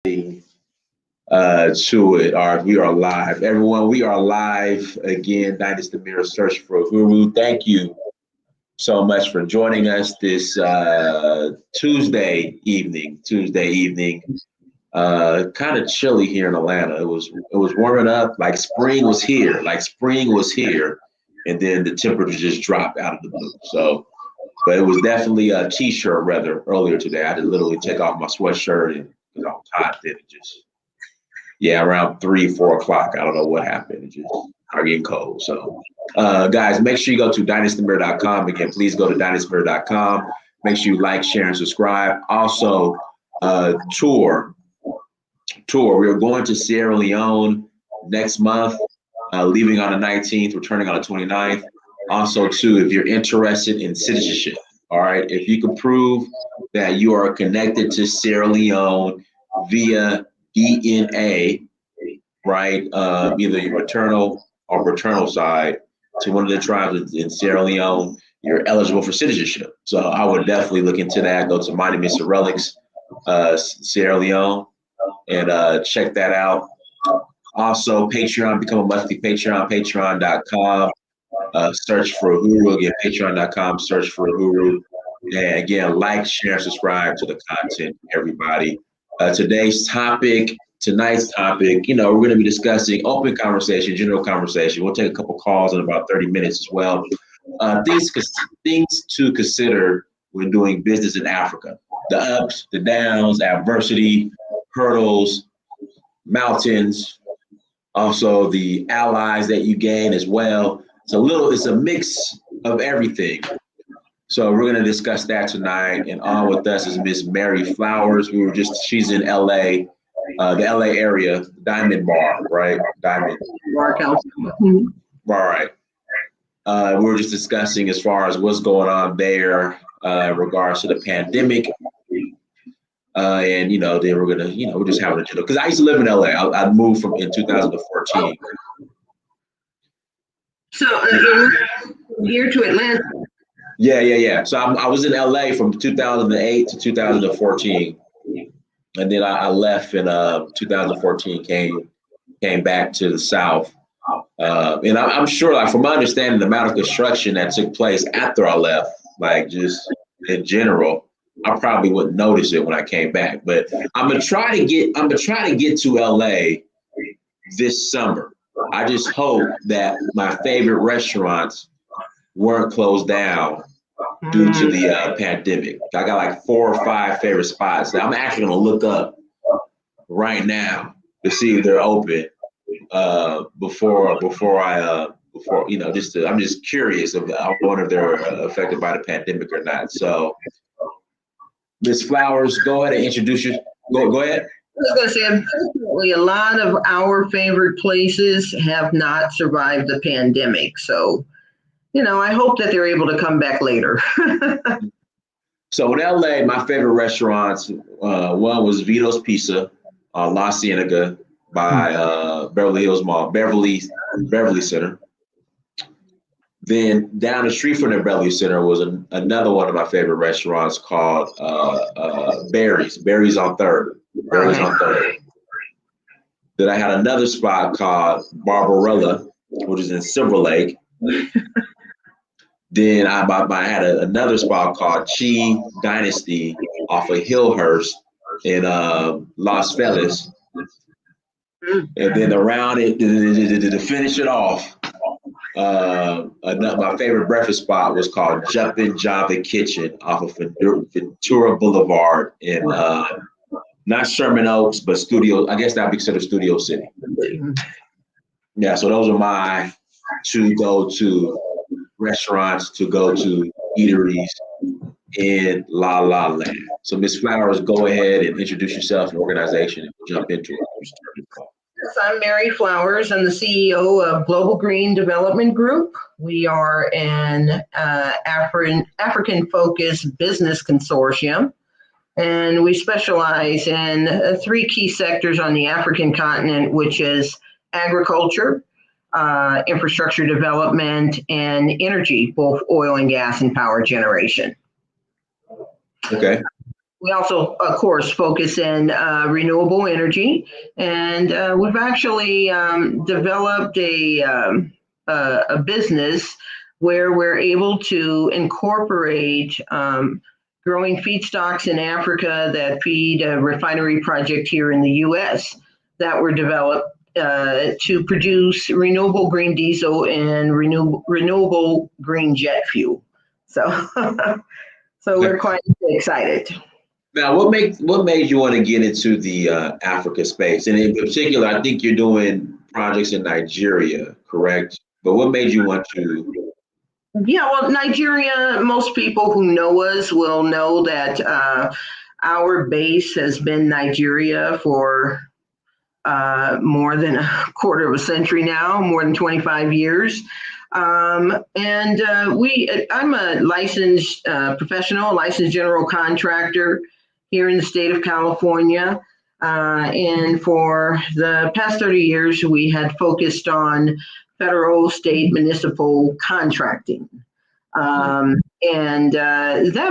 To it. We are live. Everyone, we are live again. Dynasty Mirror Search for a Guru. Thank you so much for joining us this Tuesday evening. Kind of chilly here in Atlanta. It was warming up like spring was here. And then the temperature just dropped out of the blue. So, but it was definitely a t-shirt weather earlier today. I had to literally take off my sweatshirt and because I was hot. Then it just around 3-4 o'clock. I don't know what happened. It just started getting cold. So, guys, make sure you go to dynastymirror.com. Again, please go to dynastymirror.com. Make sure you like, share, and subscribe. Also, tour. We're going to Sierra Leone next month, leaving on the 19th, returning on the 29th. Also, too, if you're interested in citizenship, all right, if you can prove that you are connected to Sierra Leone via DNA, right? Either your maternal or paternal side to one of the tribes in Sierra Leone, you're eligible for citizenship. So I would definitely look into that. Go to Monuments and Relics, Sierra Leone, and check that out. Also, Patreon, become a monthly Patreon, patreon.com. Search for Uhuru. Again, patreon.com, search for Uhuru. And again, like, share, subscribe to the content, everybody. Tonight's topic, we're going to be discussing open conversation, general conversation. We'll take a couple calls in about 30 minutes as well. Things to consider when doing business in Africa. The ups, the downs, adversity, hurdles, mountains, also the allies that you gain as well. It's a mix of everything. So we're going to discuss that tonight. And on with us is Miss Mary Flowers. She's in LA, the LA area, Diamond Bar, right? Diamond Bar. All right. We were just discussing as far as what's going on there in regards to the pandemic. And, then we're going to, we're just having a general, because I used to live in LA. I moved in 2014. So here to Atlanta. Yeah. So I was in LA from 2008 to 2014, and then I left in 2014. Came back to the South, and I'm sure, like from my understanding, the amount of construction that took place after I left, like just in general, I probably wouldn't notice it when I came back. But I'm gonna try to get to LA this summer. I just hope that my favorite restaurants weren't closed down due to the pandemic. I got like 4 or 5 favorite spots that I'm actually gonna look up right now to see if they're open I'm just curious. I wonder if they're affected by the pandemic or not. So, Ms. Flowers, go ahead and introduce yourself. Go ahead. I was going to say, unfortunately, a lot of our favorite places have not survived the pandemic. So, I hope that they're able to come back later. So in LA, my favorite restaurants, one was Vito's Pizza on La Cienega by Beverly Hills Mall, Beverly Center. Then down the street from the Beverly Center was another one of my favorite restaurants called Barry's on 3rd. Then I had another spot called Barbarella, which is in Silver Lake. Then I had another spot called Chi Dynasty off of Hillhurst in Las Feliz. And then around it, to finish it off, my favorite breakfast spot was called Jumpin' Java Kitchen off of Ventura Boulevard in not Sherman Oaks, but I guess that'd be considered Studio City. Yeah, so those are my to go to restaurants, to go to eateries in La La Land. So Ms. Flowers, go ahead and introduce yourself and organization and we'll jump into it. Yes, I'm Mary Flowers. I'm the CEO of Global Green Development Group. We are an African-focused business consortium, and we specialize in 3 key sectors on the African continent, which is agriculture, infrastructure development, and energy, both oil and gas and power generation. Okay. we also, of course, focus in renewable energy, and we've actually developed a business where we're able to incorporate growing feedstocks in Africa that feed a refinery project here in the U.S. that were developed to produce renewable green diesel and renewable green jet fuel. So, so we're quite excited. Now, what made you want to get into the Africa space? And in particular, I think you're doing projects in Nigeria, correct? But what made you want to? Yeah, well, Nigeria, most people who know us will know that our base has been Nigeria for more than a quarter of a century now, more than 25 years. I'm a licensed professional, licensed general contractor here in the state of California. And for the past 30 years, we had focused on federal, state, municipal contracting. That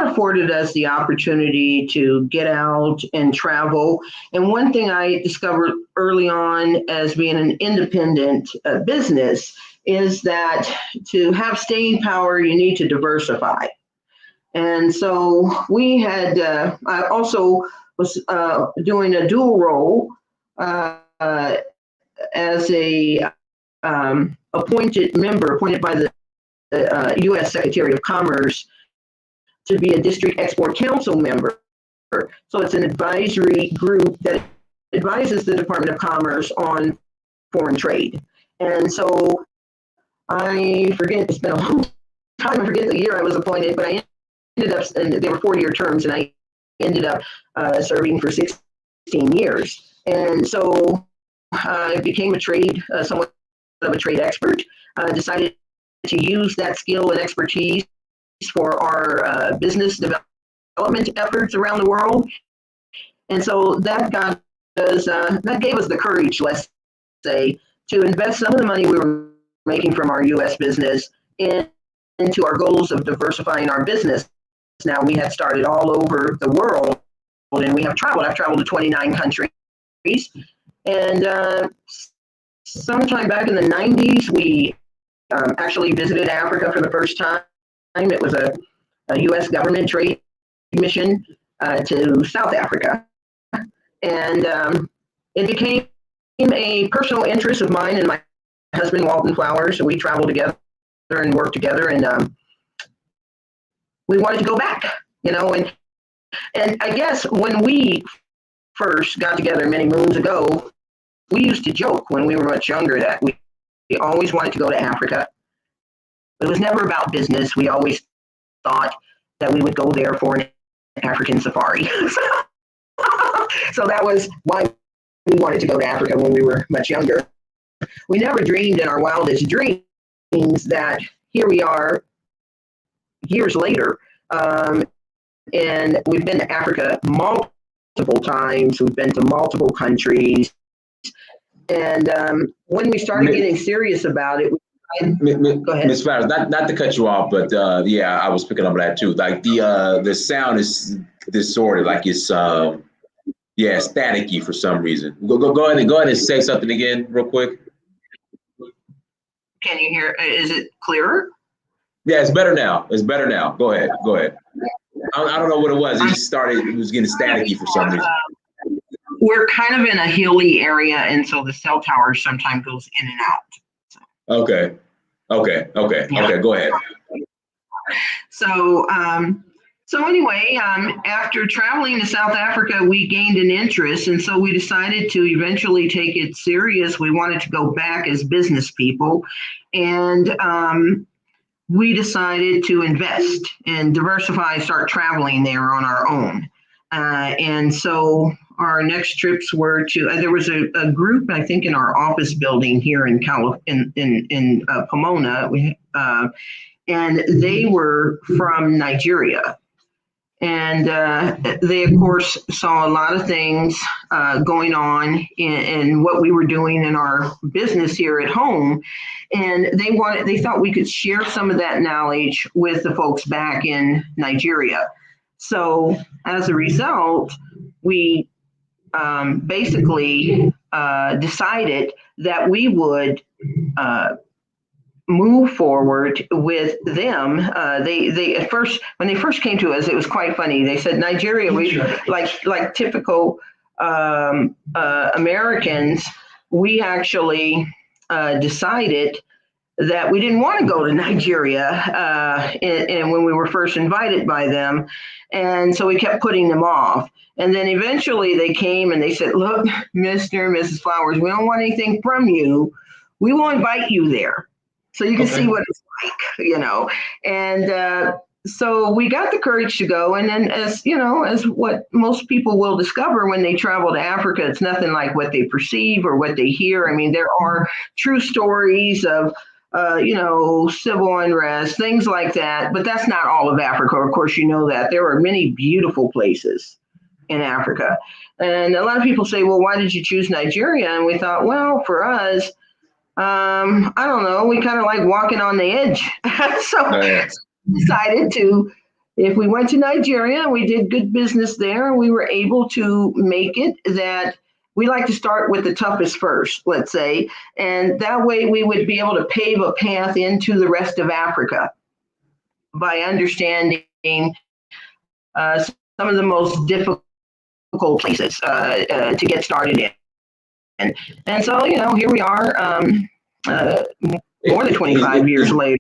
afforded us the opportunity to get out and travel. And one thing I discovered early on as being an independent business is that to have staying power, you need to diversify. And so we had, I also was doing a dual role as a appointed by the U.S. Secretary of Commerce to be a district export council member. So it's an advisory group that advises the Department of Commerce on foreign trade. And so I forget, it's been a long time, I forget the year I was appointed, but I ended up, and they were 4-year terms, and I ended up serving for 16 years. And so I became somewhat of a trade expert, decided to use that skill and expertise for our business development efforts around the world. And so that got us, that gave us the courage, let's say, to invest some of the money we were making from our U.S. business into our goals of diversifying our business. Now, we had started all over the world, and we have traveled. I've traveled to 29 countries. And sometime back in the 90s, we actually visited Africa for the first time. It was a U.S. government trade mission to South Africa. And it became a personal interest of mine and my husband, Walton Flowers. So we traveled together and worked together, and we wanted to go back, and I guess when we first got together many moons ago, we used to joke when we were much younger that we always wanted to go to Africa. It was never about business. We always thought that we would go there for an African safari. So that was why we wanted to go to Africa when we were much younger. We never dreamed in our wildest dreams that here we are years later, and we've been to Africa multiple times. We've been to multiple countries. And when we started getting serious about it, go ahead. Ms. Flowers, not to cut you off, but yeah, I was picking up on that too. Like the sound is distorted, like it's staticky for some reason. Go ahead and say something again real quick. Can you hear? Is it clearer? Yeah, it's better now. Go ahead. I don't know what it was. It was getting staticky for some reason. We're kind of in a hilly area, and so the cell tower sometimes goes in and out. So. Okay. Go ahead. So anyway, after traveling to South Africa, we gained an interest, and so we decided to eventually take it serious. We wanted to go back as business people, and we decided to invest and diversify, start traveling there on our own. And so our next trips were to, there was a group, I think, in our office building here in Pomona, and they were from Nigeria. And they, of course, saw a lot of things going on in what we were doing in our business here at home. And they thought we could share some of that knowledge with the folks back in Nigeria. So as a result, we basically decided that we would move forward with them. They at first, when they first came to us, it was quite funny. They said Nigeria, we like typical Americans, we actually decided that we didn't want to go to Nigeria, and when we were first invited by them, and so we kept putting them off. And then eventually they came and they said, "Look, Mr. and Mrs. Flowers, we don't want anything from you. We will invite you there, so you can see what it's like, And so we got the courage to go. And then, as you know, as what most people will discover when they travel to Africa, it's nothing like what they perceive or what they hear. I mean, there are true stories of civil unrest, things like that. But that's not all of Africa. Of course, you know that. There are many beautiful places in Africa. And a lot of people say, well, why did you choose Nigeria? And we thought, well, for us, I don't know, we kind of like walking on the edge. So we decided to, if we went to Nigeria, we did good business there, we were able to make it that we like to start with the toughest first, let's say, and that way we would be able to pave a path into the rest of Africa by understanding some of the most difficult places to get started in. And so, here we are, more than 25 years later.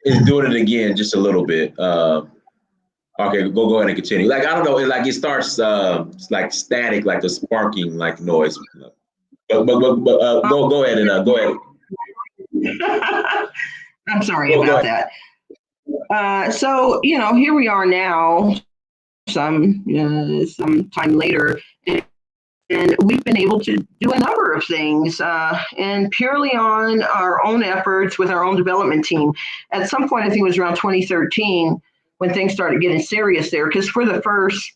It's doing it again just a little bit. Okay, go ahead and continue. Like, I don't know, it starts like static, like a sparking like noise. But go ahead and go ahead. I'm sorry about that. So, here we are now, some time later, and we've been able to do a number of things, and purely on our own efforts with our own development team. At some point, I think it was around 2013, when things started getting serious there, because for the first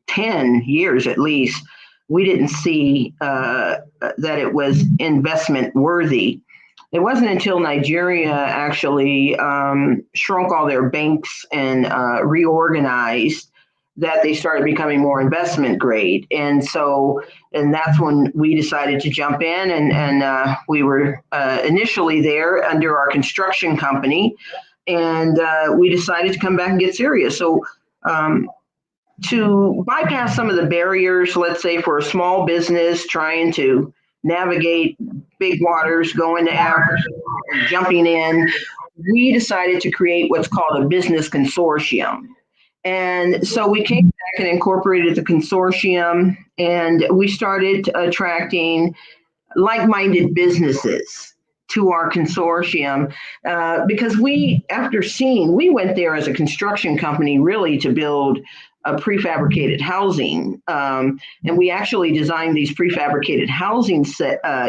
10 years at least, we didn't see that it was investment worthy. It wasn't until Nigeria actually shrunk all their banks and reorganized that they started becoming more investment grade. And that's when we decided to jump in, and we were initially there under our construction company, and we decided to come back and get serious. So to bypass some of the barriers, let's say for a small business trying to navigate big waters, going to Africa, jumping in, we decided to create what's called a business consortium. And so we came back and incorporated the consortium, and we started attracting like-minded businesses to our consortium, because we went there as a construction company really to build a prefabricated housing, and we actually designed these prefabricated housing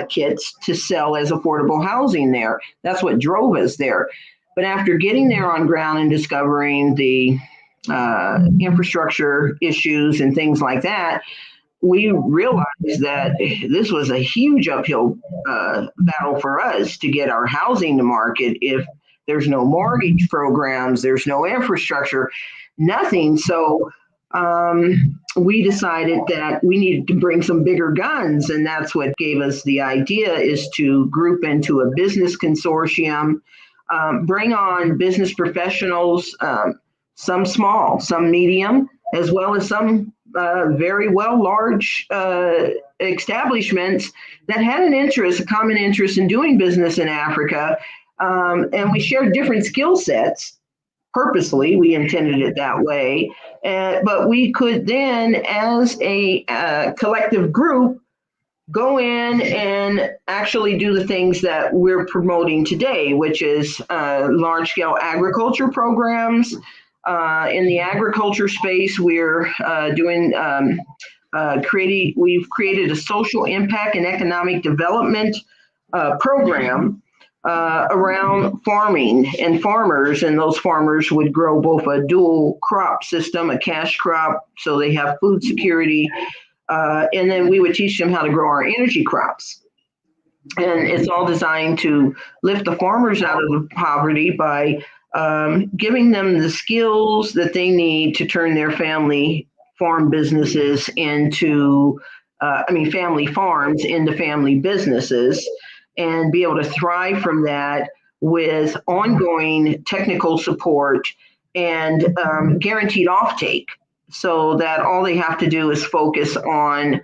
kits to sell as affordable housing there. That's what drove us there. But after getting there on ground and discovering the infrastructure issues and things like that, we realized that this was a huge uphill battle for us to get our housing to market if there's no mortgage programs, there's no infrastructure, nothing. So we decided that we needed to bring some bigger guns, and that's what gave us the idea, is to group into a business consortium, bring on business professionals, some small, some medium, as well as some very large establishments that had a common interest in doing business in Africa. And we shared different skill sets. Purposely, we intended it that way. But we could then, as a collective group, go in and actually do the things that we're promoting today, which is large-scale agriculture programs. In the agriculture space, we're we've created a social impact and economic development program around farming and farmers, and those farmers would grow both a dual crop system, a cash crop, so they have food security, and then we would teach them how to grow our energy crops. And it's all designed to lift the farmers out of poverty by giving them the skills that they need to turn their family farm businesses into, family farms into family businesses, and be able to thrive from that with ongoing technical support and guaranteed offtake, so that all they have to do is focus on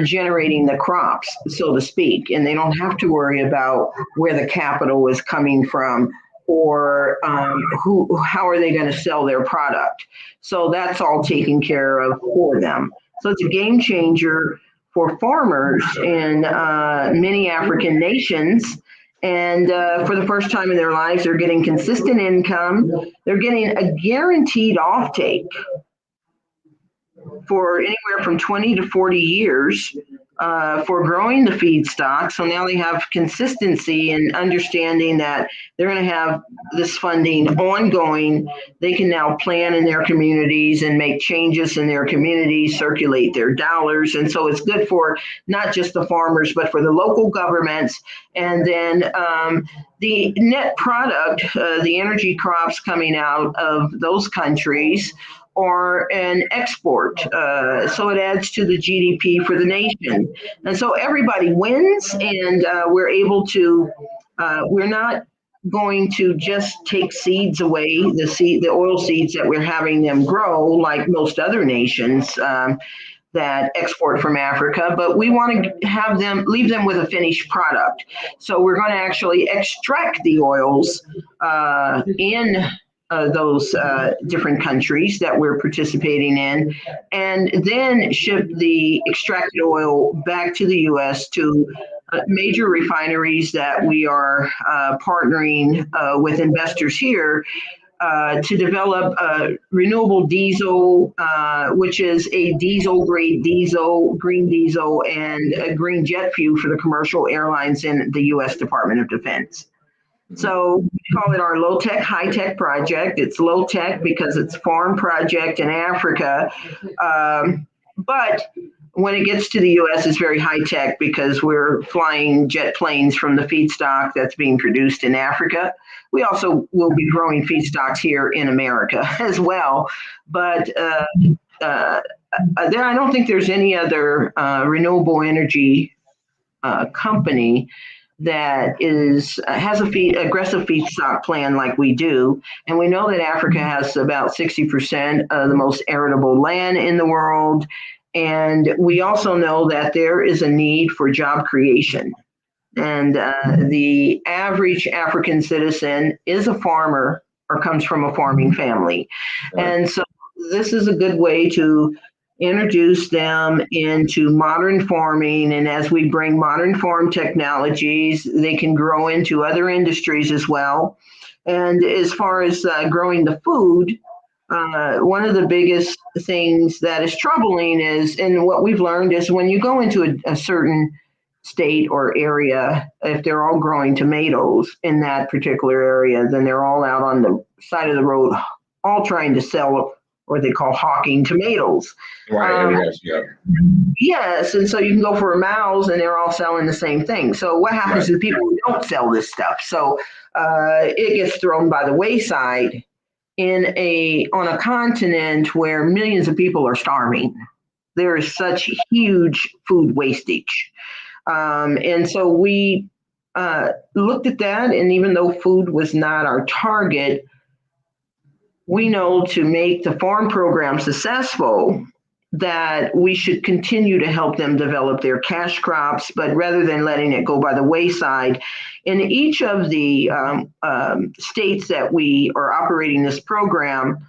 generating the crops, so to speak, and they don't have to worry about where the capital is coming from, or how are they going to sell their product. So that's all taken care of for them. So it's a game changer for farmers in many African nations. And for the first time in their lives, they're getting consistent income. They're getting a guaranteed offtake for anywhere from 20 to 40 years for growing the feedstock. So now they have consistency and understanding that they're going to have this funding ongoing. They can now plan in their communities and make changes in their communities, circulate their dollars. And so it's good for not just the farmers, but for the local governments. And then the net product, the energy crops coming out of those countries, or an export. So it adds to the GDP for the nation. And so everybody wins, and we're able to, we're not going to just take seeds away, the oil seeds that we're having them grow like most other nations that export from Africa, but we want to have them, leave them with a finished product. So we're going to actually extract the oils in those different countries that we're participating in, and then ship the extracted oil back to the U.S. to major refineries that we are partnering with investors here to develop renewable diesel, which is a diesel grade diesel, green diesel, and a green jet fuel for the commercial airlines in the U.S. Department of Defense. So we call it our low-tech, high-tech project. It's low-tech because it's a farm project in Africa. But when it gets to the U.S., it's very high-tech because we're flying jet planes from the feedstock that's being produced in Africa. We also will be growing feedstocks here in America as well. But I don't think there's any other renewable energy company that has aggressive feedstock plan like we do. And we know that Africa has about 60% of the most arable land in the world. And we also know that there is a need for job creation. And the average African citizen is a farmer or comes from a farming family. And so this is a good way to introduce them into modern farming. And as we bring modern farm technologies, they can grow into other industries as well. And as far as growing the food, one of the biggest things that is troubling is, and what we've learned is, when you go into a certain state or area, if they're all growing tomatoes in that particular area, then they're all out on the side of the road, all trying to sell what they call hawking tomatoes. Right. Yes. Yes, and so you can go for miles and they're all selling the same thing. So what happens to the people who don't sell this stuff? So it gets thrown by the wayside on a continent where millions of people are starving. There is such huge food wastage. And so we looked at that, and even though food was not our target, we know to make the farm program successful that we should continue to help them develop their cash crops, but rather than letting it go by the wayside, in each of the states that we are operating this program,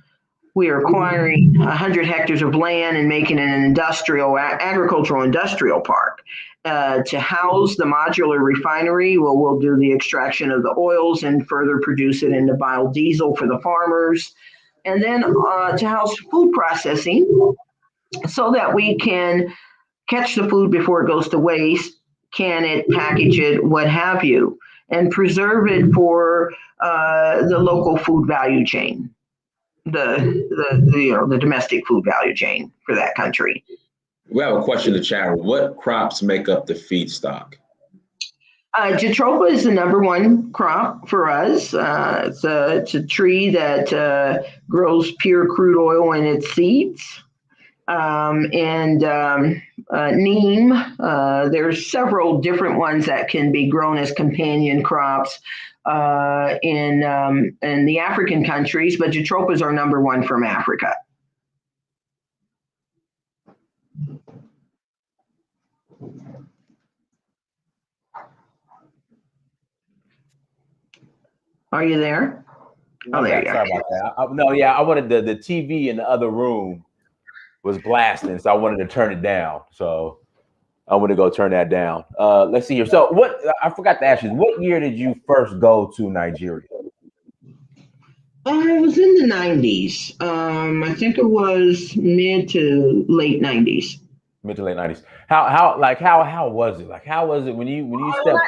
we are acquiring 100 hectares of land and making it an agricultural industrial park to house the modular refinery, where we'll do the extraction of the oils and further produce it into biodiesel for the farmers. And then to house food processing, so that we can catch the food before it goes to waste, can it, package it, what have you, and preserve it for the local food value chain, the domestic food value chain for that country. We have a question in the chat. What crops make up the feedstock? Jatropha is the number one crop for us. It's a tree that grows pure crude oil in its seeds. And neem, there's several different ones that can be grown as companion crops in the African countries, but Jatropha is our number one from Africa. Are you there? Oh, there you are. Sorry about that. No, yeah, I wanted the TV in the other room was blasting, so I wanted to turn it down. So I want to go turn that down. Let's see here. So what, I forgot to ask you, what year did you first go to Nigeria? It was in the 90s. I think it was mid to late 90s. Mid to late 90s. How was it? Like, how was it when you stepped?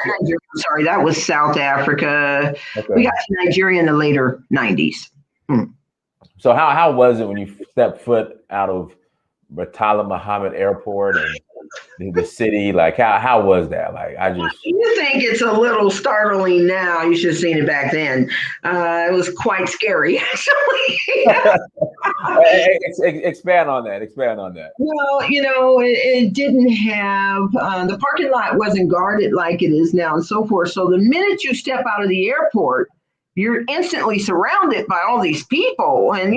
Sorry, that was South Africa. Okay. We got to Nigeria in the later 90s. So how was it when you stepped foot out of Murtala Muhammad Airport and the city? Like, how was that? Like, you think it's a little startling now. You should have seen it back then. It was quite scary, actually. Expand on that. Well, it didn't have, the parking lot wasn't guarded like it is now and so forth. So the minute you step out of the airport, you're instantly surrounded by all these people and,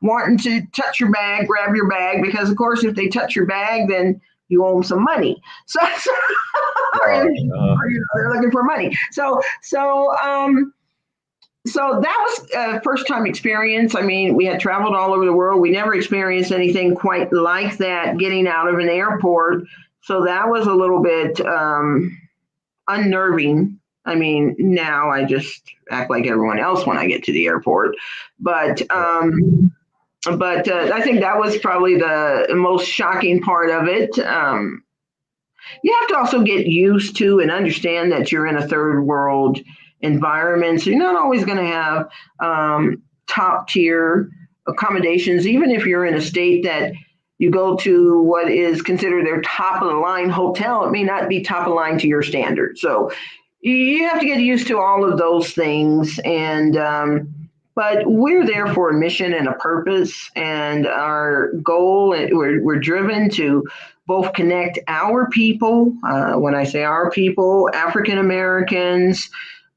wanting to touch your bag, grab your bag, because of course, if they touch your bag, then you owe them some money. So they're looking for money. So that was a first time experience. I mean, we had traveled all over the world. We never experienced anything quite like that getting out of an airport. So that was a little bit unnerving. I mean, now I just act like everyone else when I get to the airport. But I think that was probably the most shocking part of it. You have to also get used to and understand that you're in a third world environment. So you're not always going to have top tier accommodations, even if you're in a state that you go to what is considered their top of the line hotel, it may not be top of line to your standards. So you have to get used to all of those things. And but we're there for a mission and a purpose, and our goal, we're driven to both connect our people, when I say our people, African Americans,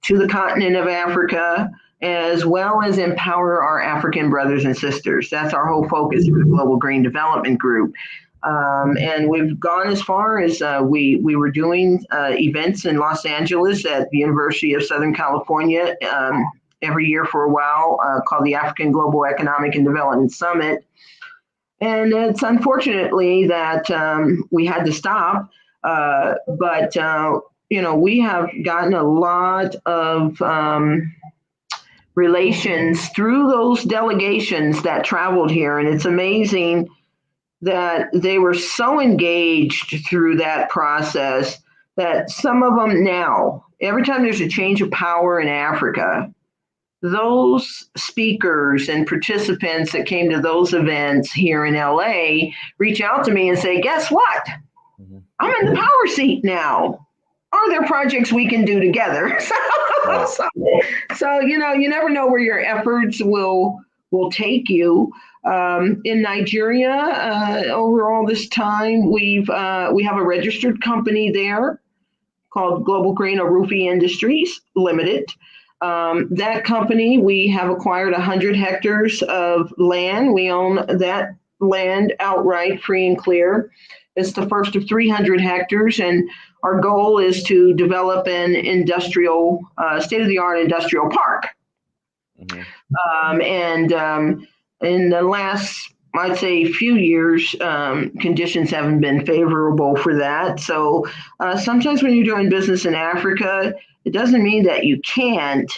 to the continent of Africa, as well as empower our African brothers and sisters. That's our whole focus for the Global Green Development Group. And we've gone as far as we were doing events in Los Angeles at the University of Southern California every year for a while, called the African Global Economic and Development Summit. And it's unfortunately that we had to stop, but we have gotten a lot of relations through those delegations that traveled here. And it's amazing that they were so engaged through that process that some of them now, every time there's a change of power in Africa, those speakers and participants that came to those events here in LA reach out to me and say, guess what? I'm in the power seat now. Are there projects we can do together? So you never know where your efforts will take you. In Nigeria, over all this time, we have a registered company there called Global Green Orufi Industries Limited. That company, we have acquired 100 hectares of land. We own that land outright, free and clear. It's the first of 300 hectares, and our goal is to develop an industrial, state-of-the-art industrial park. In the last, I'd say, few years, conditions haven't been favorable for that. So sometimes when you're doing business in Africa, it doesn't mean that you can't.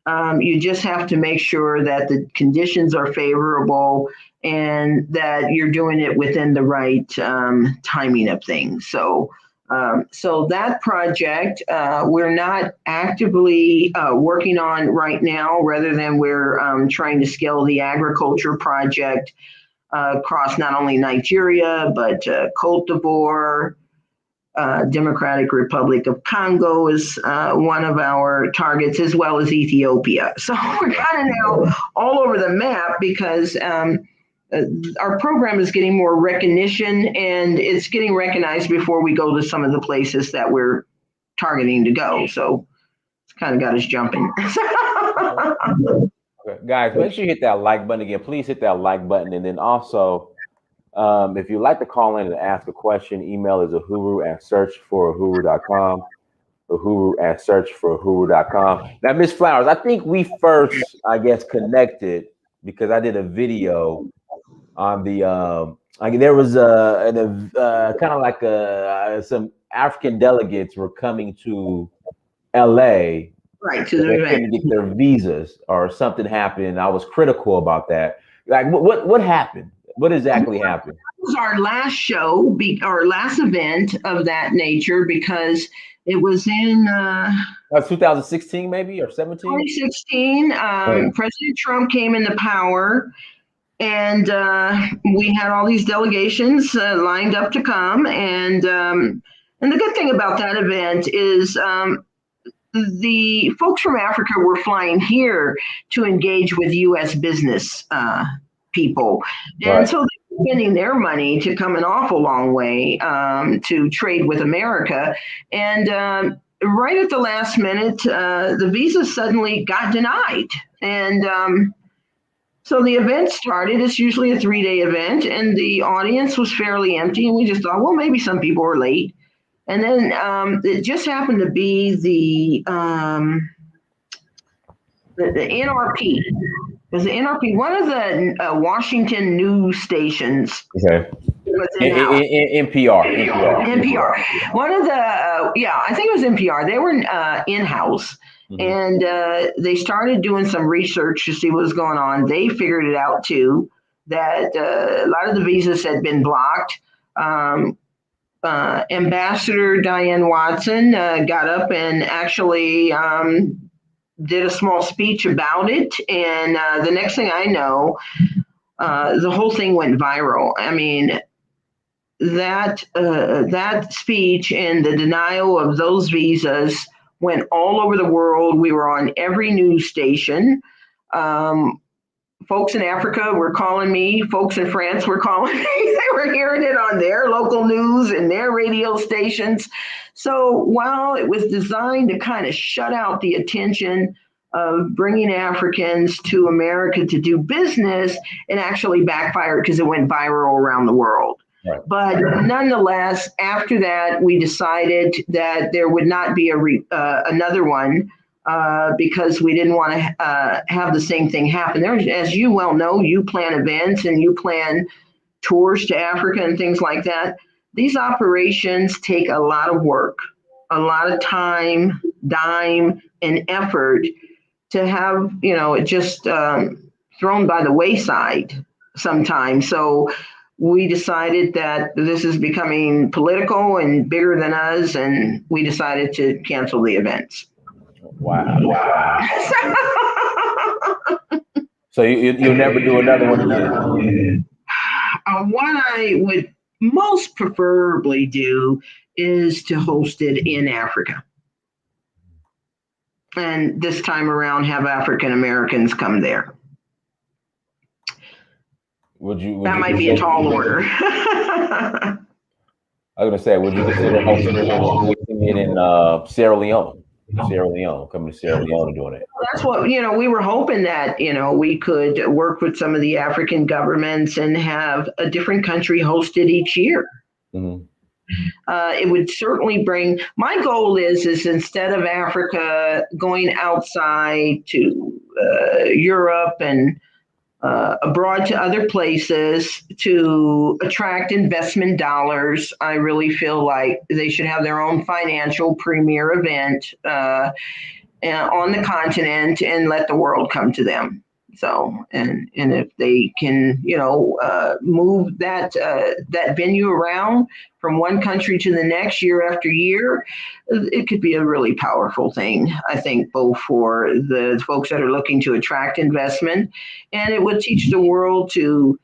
You just have to make sure that the conditions are favorable and that you're doing it within the right timing of things. So that project, we're not actively working on right now, rather than we're trying to scale the agriculture project across not only Nigeria, but Cote d'Ivoire, Democratic Republic of Congo is one of our targets, as well as Ethiopia. So we're kind of now all over the map because our program is getting more recognition, and it's getting recognized before we go to some of the places that we're targeting to go. So it's kind of got us jumping. Okay. Guys, make sure you hit that like button again. Please hit that like button. And then also, if you'd like to call in and ask a question, email is ahuru@searchforahuru.com. ahuru@searchforahuru.com. Now, Miss Flowers, I think we first, connected because I did a video on the there was kind of like some African delegates were coming to LA, right, to they couldn't get their visas or something happened. I was critical about that. Like, what happened? What exactly happened? It was our last show, our last event of that nature, because it was in 2016 maybe, or 17? 2016. President Trump came into power, and we had all these delegations lined up to come. And the good thing about that event is the folks from Africa were flying here to engage with U.S. business people. And right. So they're spending their money to come an awful long way to trade with America. And right at the last minute, the visa suddenly got denied. And so the event started. It's usually a 3-day event, and the audience was fairly empty. And we just thought, well, maybe some people were late. And then it just happened to be the NRP. It was the NRP, one of the Washington news stations. Okay. NPR. One of the, I think it was NPR. They were in-house. Mm-hmm. And they started doing some research to see what was going on. They figured it out, too, that a lot of the visas had been blocked. Ambassador Diane Watson got up and actually did a small speech about it. And the next thing I know, the whole thing went viral. I mean, that speech and the denial of those visas went all over the world. We were on every news station. Folks in Africa were calling me. Folks in France were calling me. They were hearing it on their local news and their radio stations. So while it was designed to kind of shut out the attention of bringing Africans to America to do business, it actually backfired because it went viral around the world. Right. But nonetheless, after that, we decided that there would not be another one. Because we didn't want to have the same thing happen. There, as you well know, you plan events and you plan tours to Africa and things like that. These operations take a lot of work, a lot of time, dime, and effort to have, it just thrown by the wayside sometimes. So we decided that this is becoming political and bigger than us, and we decided to cancel the events. Wow. So you'll never do another one again? What I would most preferably do is to host it in Africa. And this time around, have African Americans come there. That might be a tall order. I was going to say, would you consider hosting it in Sierra Leone? Coming to Sierra Leone and doing it. That's what, we were hoping that, we could work with some of the African governments and have a different country hosted each year. Mm-hmm. It would certainly bring, my goal is instead of Africa going outside to Europe and abroad to other places to attract investment dollars, I really feel like they should have their own financial premier event on the continent and let the world come to them. So, and if they can, move that venue around from one country to the next year after year, it could be a really powerful thing, I think, both for the folks that are looking to attract investment, and it would teach the world to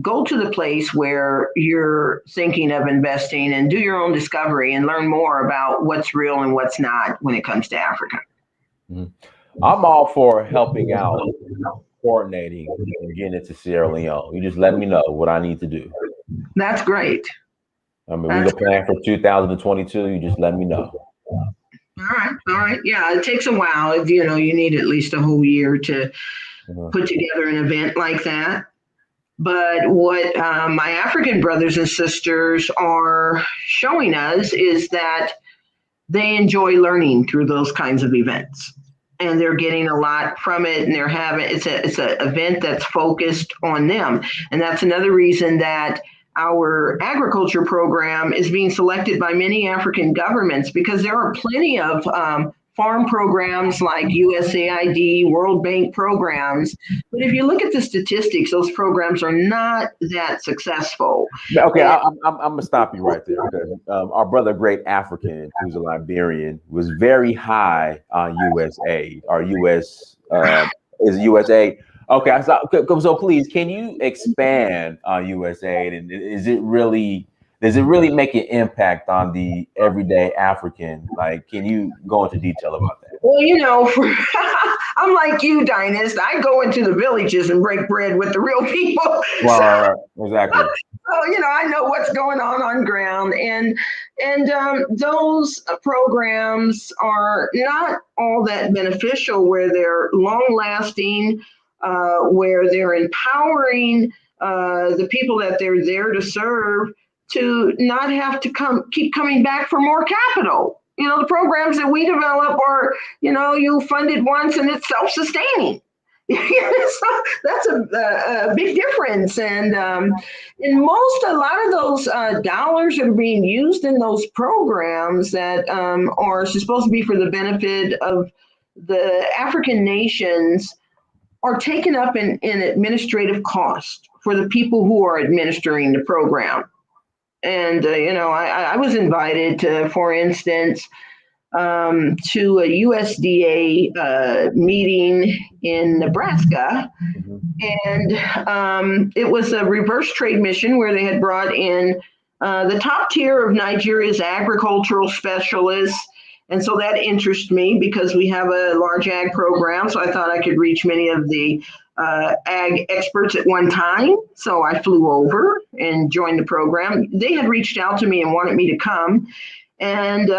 go to the place where you're thinking of investing and do your own discovery and learn more about what's real and what's not when it comes to Africa. Mhm. I'm all for helping out, coordinating, and getting into Sierra Leone. You just let me know what I need to do. That's great. I mean, we can plan for 2022. You just let me know. All right. Yeah, it takes a while. You know, you need at least a whole year to put together an event like that. But what my African brothers and sisters are showing us is that they enjoy learning through those kinds of events, and they're getting a lot from it. And they're having it's a event that's focused on them, and that's another reason that our agriculture program is being selected by many African governments, because there are plenty of farm programs like USAID, World Bank programs. But if you look at the statistics, those programs are not that successful. Okay, I'm gonna stop you right there, because our brother, Great African, who's a Liberian, was very high on USAID. Our US is USAID. Okay, so please, can you expand on USAID, and does it really make an impact on the everyday African? Like, can you go into detail about that? Well, you know, I'm like you, Dynast. I go into the villages and break bread with the real people. Well, exactly. So, you know, I know what's going on ground, and those programs are not all that beneficial, where they're long lasting, where they're empowering the people that they're there to serve to not have to keep coming back for more capital. You know, the programs that we develop are, you know, you fund it once and it's self-sustaining. So that's a big difference. And in a lot of those dollars that are being used in those programs that are supposed to be for the benefit of the African nations are taken up in administrative cost for the people who are administering the program. And, you know, I was invited to, for instance, to a USDA meeting in Nebraska. And it was a reverse trade mission where they had brought in the top tier of Nigeria's agricultural specialists. And so that interested me because we have a large ag program. So I thought I could reach many of the ag experts at one time. So I flew over and joined the program. They had reached out to me and wanted me to come. And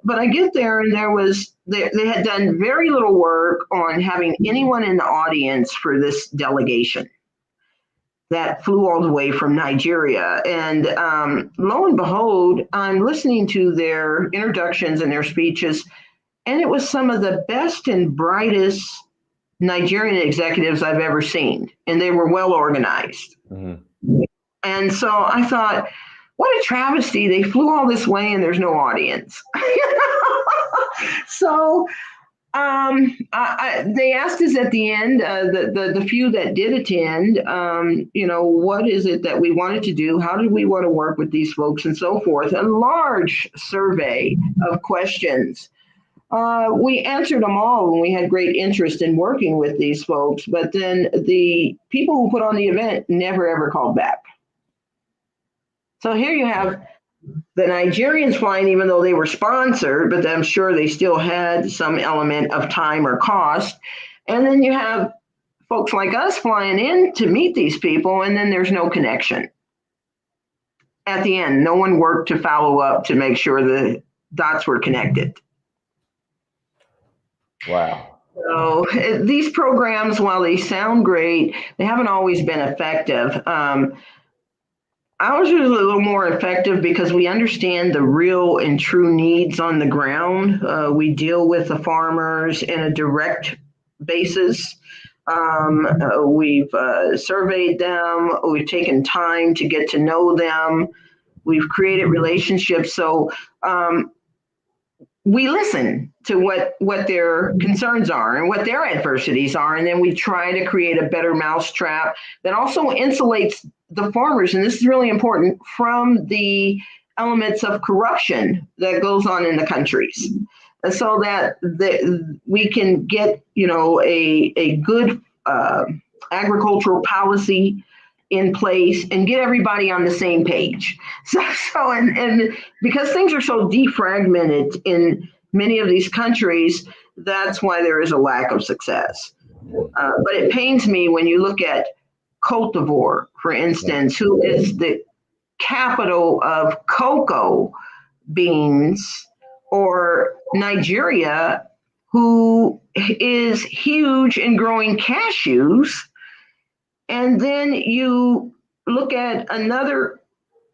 but I get there, and they had done very little work on having anyone in the audience for this delegation that flew all the way from Nigeria. And lo and behold, I'm listening to their introductions and their speeches, and it was some of the best and brightest Nigerian executives I've ever seen. And they were well organized. Mm-hmm. And so I thought, what a travesty. They flew all this way and there's no audience. So they asked us at the end, the few that did attend, you know, what is it that we wanted to do? How did we want to work with these folks and so forth? A large survey of questions. We answered them all, and we had great interest in working with these folks. But then the people who put on the event never, ever called back. So here you have the Nigerians flying, even though they were sponsored, but I'm sure they still had some element of time or cost. And then you have folks like us flying in to meet these people, and then there's no connection. At the end, no one worked to follow up to make sure the dots were connected. Wow. So these programs, while they sound great, they haven't always been effective. Ours is a little more effective because we understand the real and true needs on the ground. We deal with the farmers in a direct basis. We've surveyed them. We've taken time to get to know them. We've created relationships. So we listen to what their concerns are and what their adversities are. And then we try to create a better mousetrap that also insulates the farmers, and this is really important, from the elements of corruption that goes on in the countries, so that we can get, you know, a good agricultural policy in place and get everybody on the same page. And because things are so defragmented in many of these countries, that's why there is a lack of success. But it pains me when you look at Cote d'Ivoire, for instance, who is the capital of cocoa beans, or Nigeria, who is huge in growing cashews. And then you look at another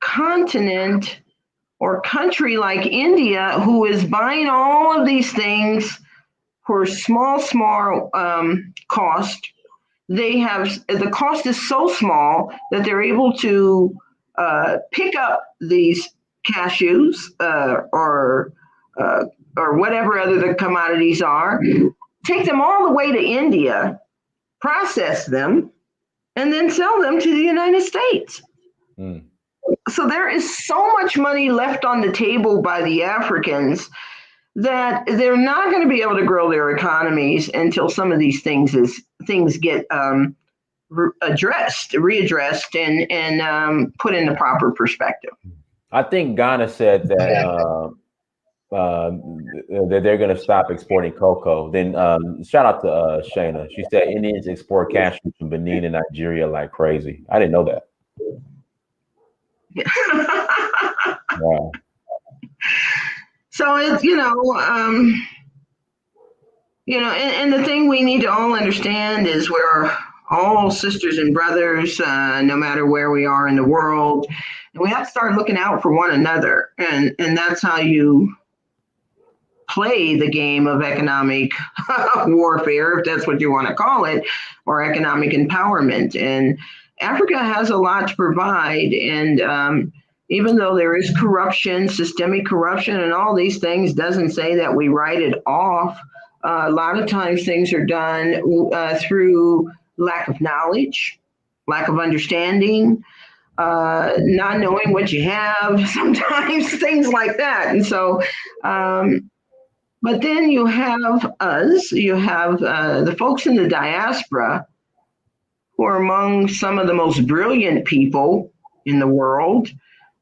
continent or country like India, who is buying all of these things for small cost. The cost is so small that they're able to pick up these cashews or whatever other the commodities are, take them all the way to India, process them, and then sell them to the United States. So there is so much money left on the table by the Africans that they're not going to be able to grow their economies until some of these things get readdressed, and put in the proper perspective. I think Ghana said that that they're going to stop exporting cocoa. Then shout out to Shayna. She said Indians export cashews from Benin and Nigeria like crazy. I didn't know that. Wow. So it's and the thing we need to all understand is we're all sisters and brothers, no matter where we are in the world, and we have to start looking out for one another, and that's how you play the game of economic warfare, if that's what you want to call it, or economic empowerment. And Africa has a lot to provide, and even though there is corruption, systemic corruption, and all these things, doesn't say that we write it off. A lot of times things are done through lack of knowledge, lack of understanding, not knowing what you have, sometimes things like that. And so, but then you have us, you have the folks in the diaspora, who are among some of the most brilliant people in the world,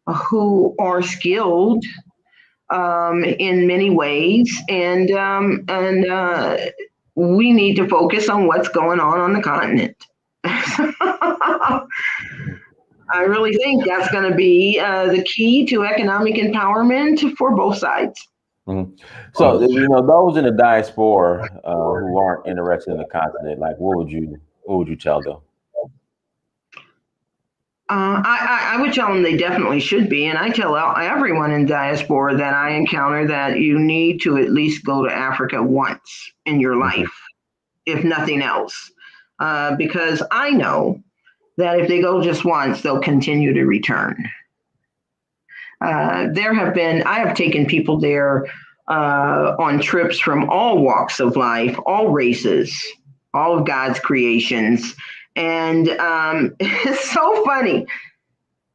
who are skilled in many ways, and we need to focus on what's going on the continent. I really think that's going to be the key to economic empowerment for both sides. Mm-hmm. So, those in the diaspora who aren't interested in the continent, like, what would you tell them? I would tell them they definitely should be. And I tell everyone in diaspora that I encounter that you need to at least go to Africa once in your life, if nothing else. Because I know that if they go just once, they'll continue to return. I have taken people there on trips from all walks of life, all races, all of God's creations. And it's so funny.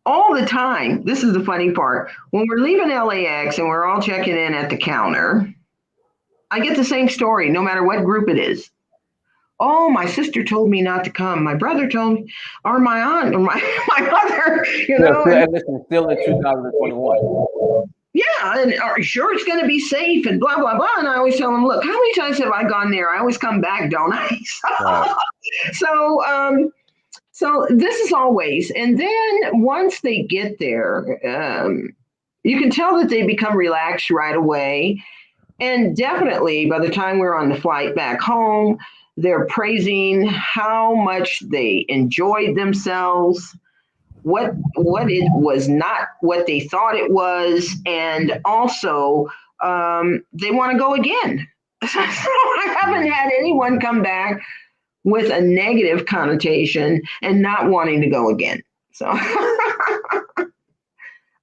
All the time, this is the funny part, when we're leaving LAX and we're all checking in at the counter, I get the same story, no matter what group it is. Oh, my sister told me not to come. My brother told me, or my aunt, or my mother, Still in 2021. Yeah, and are you sure it's going to be safe and blah, blah, blah. And I always tell them, look, how many times have I gone there? I always come back, don't I? So this is always, and then once they get there, you can tell that they become relaxed right away. And definitely by the time we're on the flight back home, they're praising how much they enjoyed themselves, what it was not what they thought it was, and also they want to go again. So I haven't had anyone come back with a negative connotation and not wanting to go again. So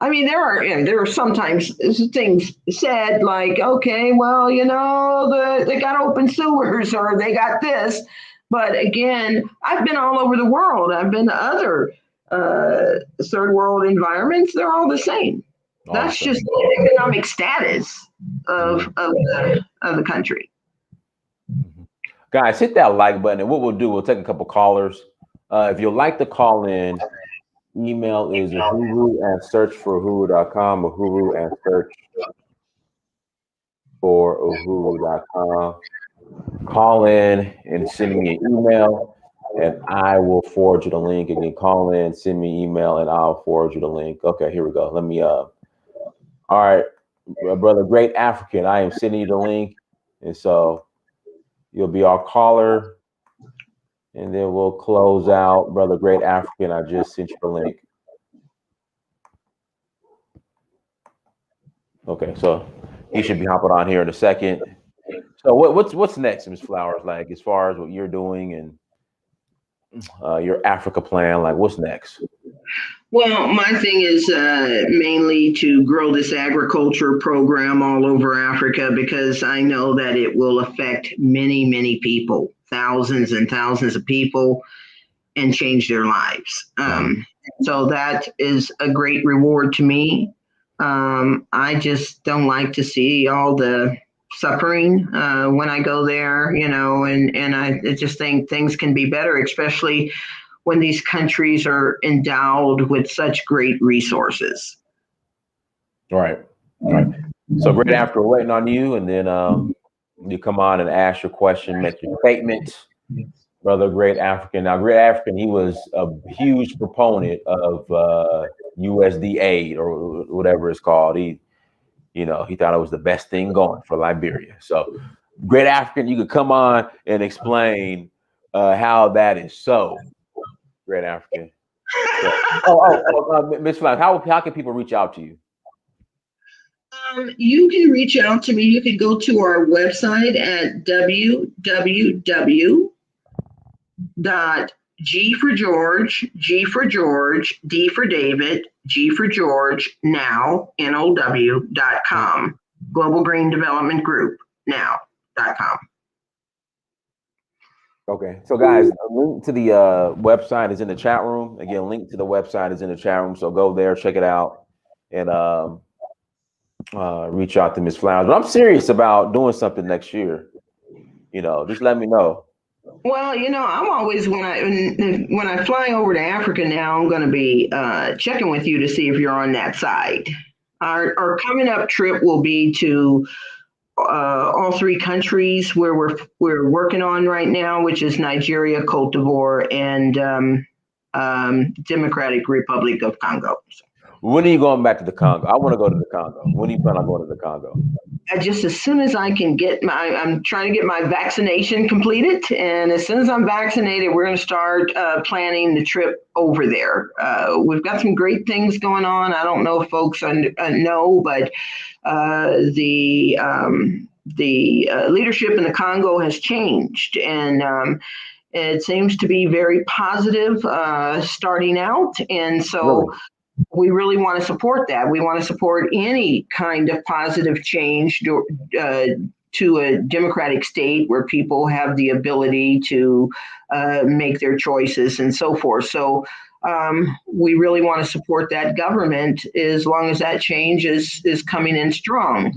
I mean, there are sometimes things said like, okay, well, they got open sewers or they got this. But again, I've been all over the world. I've been to other third world environments. They're all the same. Awesome. That's just the economic status of the country. Guys, hit that like button, and what we'll do, we'll take a couple callers. If you'd like to call in, email is uhuru at searchforuhuru.com, uhuru at searchforuhuru.com. Call in and send me an email, and I will forward you the link. Again, call in, send me an email, and I'll forward you the link. Okay, here we go. Let me, all right, brother, Great African, I am sending you the link, and so you'll be our caller, and then we'll close out. Brother Great African, I just sent you the link. Okay, so he should be hopping on here in a second. So what's next, Ms. Flowers? Like as far as what you're doing and your Africa plan, like what's next? Well, my thing is mainly to grow this agriculture program all over Africa, because I know that it will affect many, many people, thousands and thousands of people, and change their lives. So that is a great reward to me. I just don't like to see all the suffering when I go there, and I just think things can be better, especially when these countries are endowed with such great resources. Right. So Great Africa, we're waiting on you, and then you come on and ask your question, make your statements. Brother Great African. Now, Great African, he was a huge proponent of USD aid or whatever it's called. He thought it was the best thing going for Liberia. So, Great African, you could come on and explain how that is so. Great African. Ms. Flowers, how can people reach out to you? You can reach out to me. You can go to our website at www.G for George, G for George, D for David, G for George, now, NOW.com. Global Green Development Group, now.com. Okay, so guys, a link to the website is in the chat room. Again, link to the website is in the chat room. So go there, check it out, and reach out to Ms. Flowers. But I'm serious about doing something next year. Just let me know. Well, I'm always when I fly over to Africa now, I'm going to be checking with you to see if you're on that side. Our coming up trip will be to all three countries where we're working on right now, which is Nigeria, Cote d'Ivoire, and Democratic Republic of Congo. When are you going back to the Congo? I want to go to the Congo. When do you plan on going to the Congo? Just as soon as I can I'm trying to get my vaccination completed. And as soon as I'm vaccinated, we're going to start planning the trip over there. We've got some great things going on. I don't know if folks know, but the leadership in the Congo has changed. And it seems to be very positive starting out. And so Really? We really want to support that. We want to support any kind of positive change to a democratic state where people have the ability to make their choices and so forth. So we really want to support that government as long as that change is coming in strong.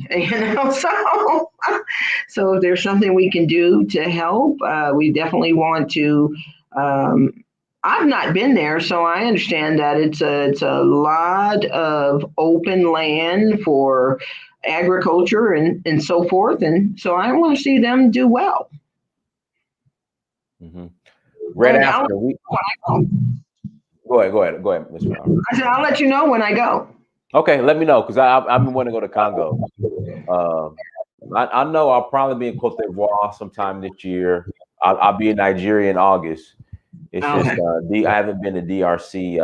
So if there's something we can do to help, we definitely want to. I've not been there, so I understand that it's a lot of open land for agriculture and so forth, and so I want to see them do well. Mm-hmm. Right after Go ahead, Ms. Brown. I said I'll let you know when I go. Okay, let me know, because I've been wanting to go to Congo. I know I'll probably be in Cote d'Ivoire sometime this year. I'll be in Nigeria in August. It's just I haven't been to DRC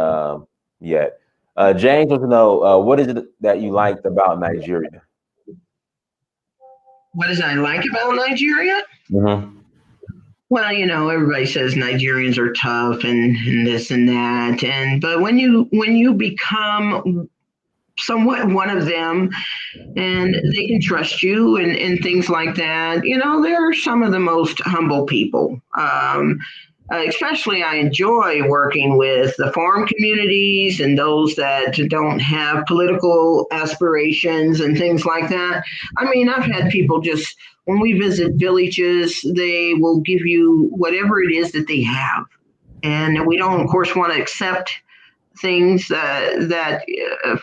yet. James wants to know what is it that you liked about Nigeria? What did I like about Nigeria? Mm-hmm. Well, everybody says Nigerians are tough and this and that, but when you become somewhat one of them and they can trust you and things like that, they're some of the most humble people. Especially I enjoy working with the farm communities and those that don't have political aspirations and things like that. I mean, I've had people just, when we visit villages, they will give you whatever it is that they have. and we don't, of course, want to accept things that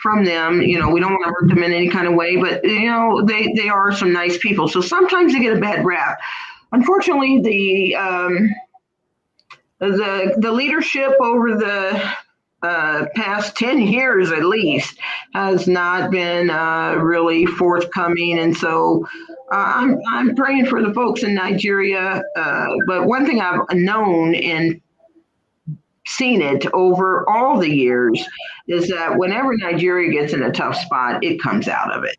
from them. You know, we don't want to hurt them in any kind of way, but you know, they are some nice people. So sometimes they get a bad rap. Unfortunately, the leadership over the past 10 years at least has not been really forthcoming, and so I'm praying for the folks in Nigeria. But one thing I've known and seen it over all the years is that whenever Nigeria gets in a tough spot, it comes out of it.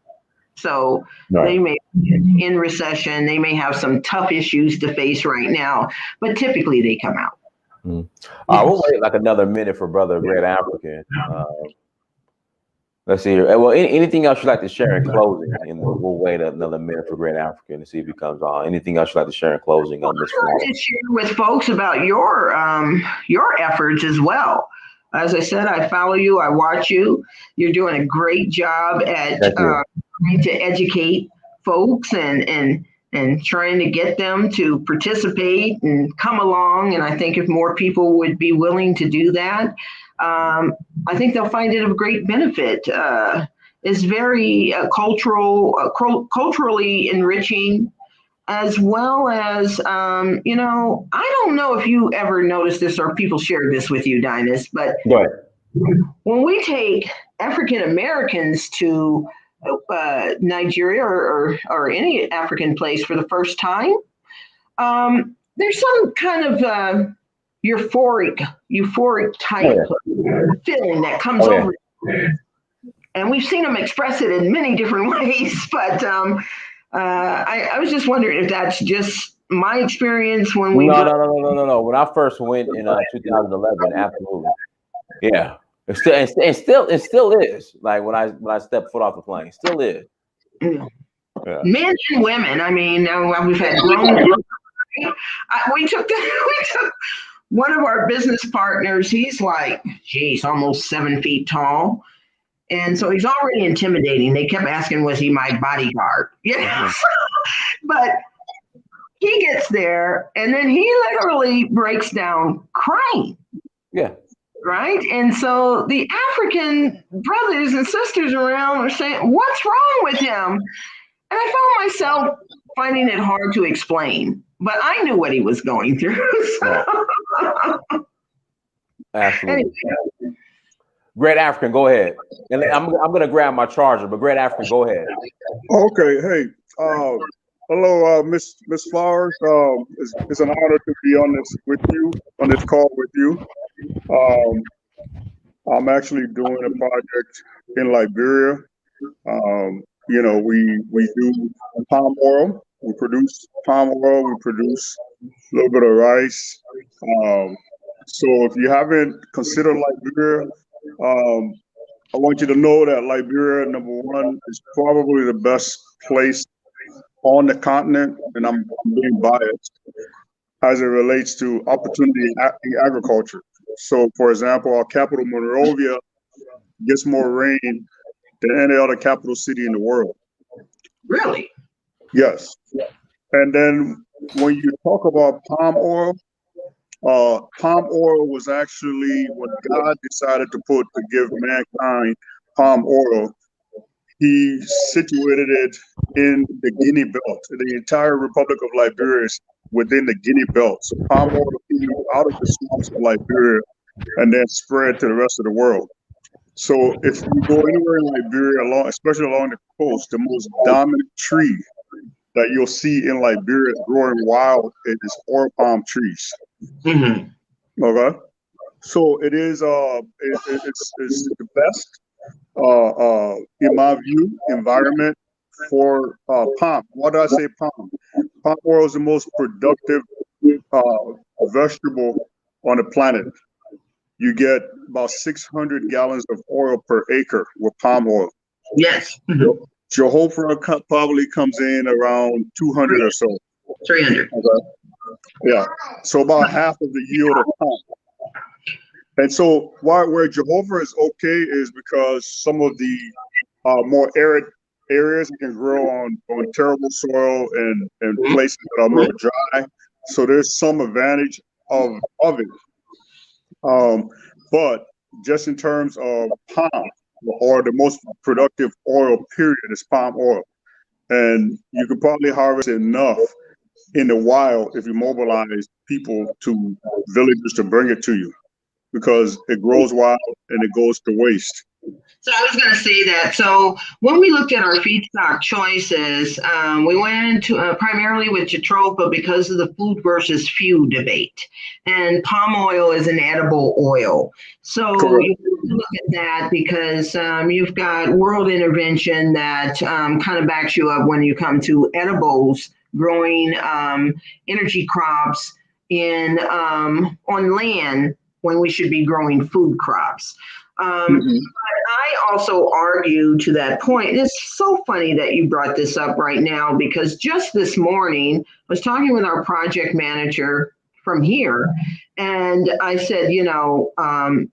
So they may be in recession, they may have some tough issues to face right now, but typically they come out. We'll wait like another minute for Brother Great African. Let's see here. Well, anything else you'd like to share in closing? And we'll wait another minute for Great African to see if he comes on. Anything else you'd like to share in closing on this? I'd like to share with folks about your efforts as well. As I said, I follow you, I watch you. You're doing a great job at trying to educate folks and trying to get them to participate and come along. And I think if more people would be willing to do that, I think they'll find it of great benefit. It's very culturally enriching, as well as, you know, I don't know if you ever noticed this or people shared this with you, Dynas, but when we take African Americans to Nigeria or any African place for the first time, there's some kind of euphoric type feeling that comes over. And we've seen them express it in many different ways, but I was just wondering if that's just my experience when we No. When I first went in 2011, absolutely. Yeah. It still is. Like when I stepped foot off the plane, still is. Yeah. Men and women. I mean, we've had grown. We took one of our business partners. He's like, geez, almost 7 feet tall, and so he's already intimidating. They kept asking, was he my bodyguard? Yeah, but he gets there, and then he literally breaks down crying. Yeah. Right. And so the African brothers and sisters around are saying, what's wrong with him? And I found myself finding it hard to explain, but I knew what he was going through. So. Absolutely. Anyway. Great African, go ahead. And I'm going to grab my charger, but Great African, go ahead. Okay. Hey, hello, Miss Flowers. It's an honor to be on this call with you. I'm actually doing a project in Liberia. You know, we do palm oil. We produce palm oil. We produce a little bit of rice. So if you haven't considered Liberia, I want you to know that Liberia, number one, is probably the best place on the continent, and I'm being biased, as it relates to opportunity in agriculture. So, for example, our capital, Monrovia, gets more rain than any other capital city in the world. Really? Yes. And then when you talk about palm oil was actually what God decided to give mankind palm oil. He situated it in the Guinea Belt. The entire Republic of Liberia is within the Guinea Belt. So palm oil came out of the swamps of Liberia and then spread to the rest of the world. So if you go anywhere in Liberia, especially along the coast, the most dominant tree that you'll see in Liberia growing wild is oil palm trees. Mm-hmm. Okay, so it is it's the best in my view environment for palm. Why do I say palm? Palm oil is the most productive vegetable on the planet. You get about 600 gallons of oil per acre with palm oil. Yes. Mm-hmm. Jehovah probably comes in around 200 or so. 300. Okay. Yeah. So about half of the yield of palm. And so where Jehovah is okay is because some of the more arid areas can grow on terrible soil and places that are more dry. So there's some advantage of it. But just in terms of palm, or the most productive oil period is palm oil. And you could probably harvest enough in the wild if you mobilize people to villages to bring it to you, because it grows wild and it goes to waste. So I was going to say that. So when we looked at our feedstock choices, we went into primarily with jatropha because of the food versus fuel debate. And palm oil is an edible oil. So Correct. you look at that because you've got world intervention that kind of backs you up when you come to edibles, growing energy crops in on land when we should be growing food crops. I also argue to that point. And it's so funny that you brought this up right now, because just this morning I was talking with our project manager from here, and I said, I'm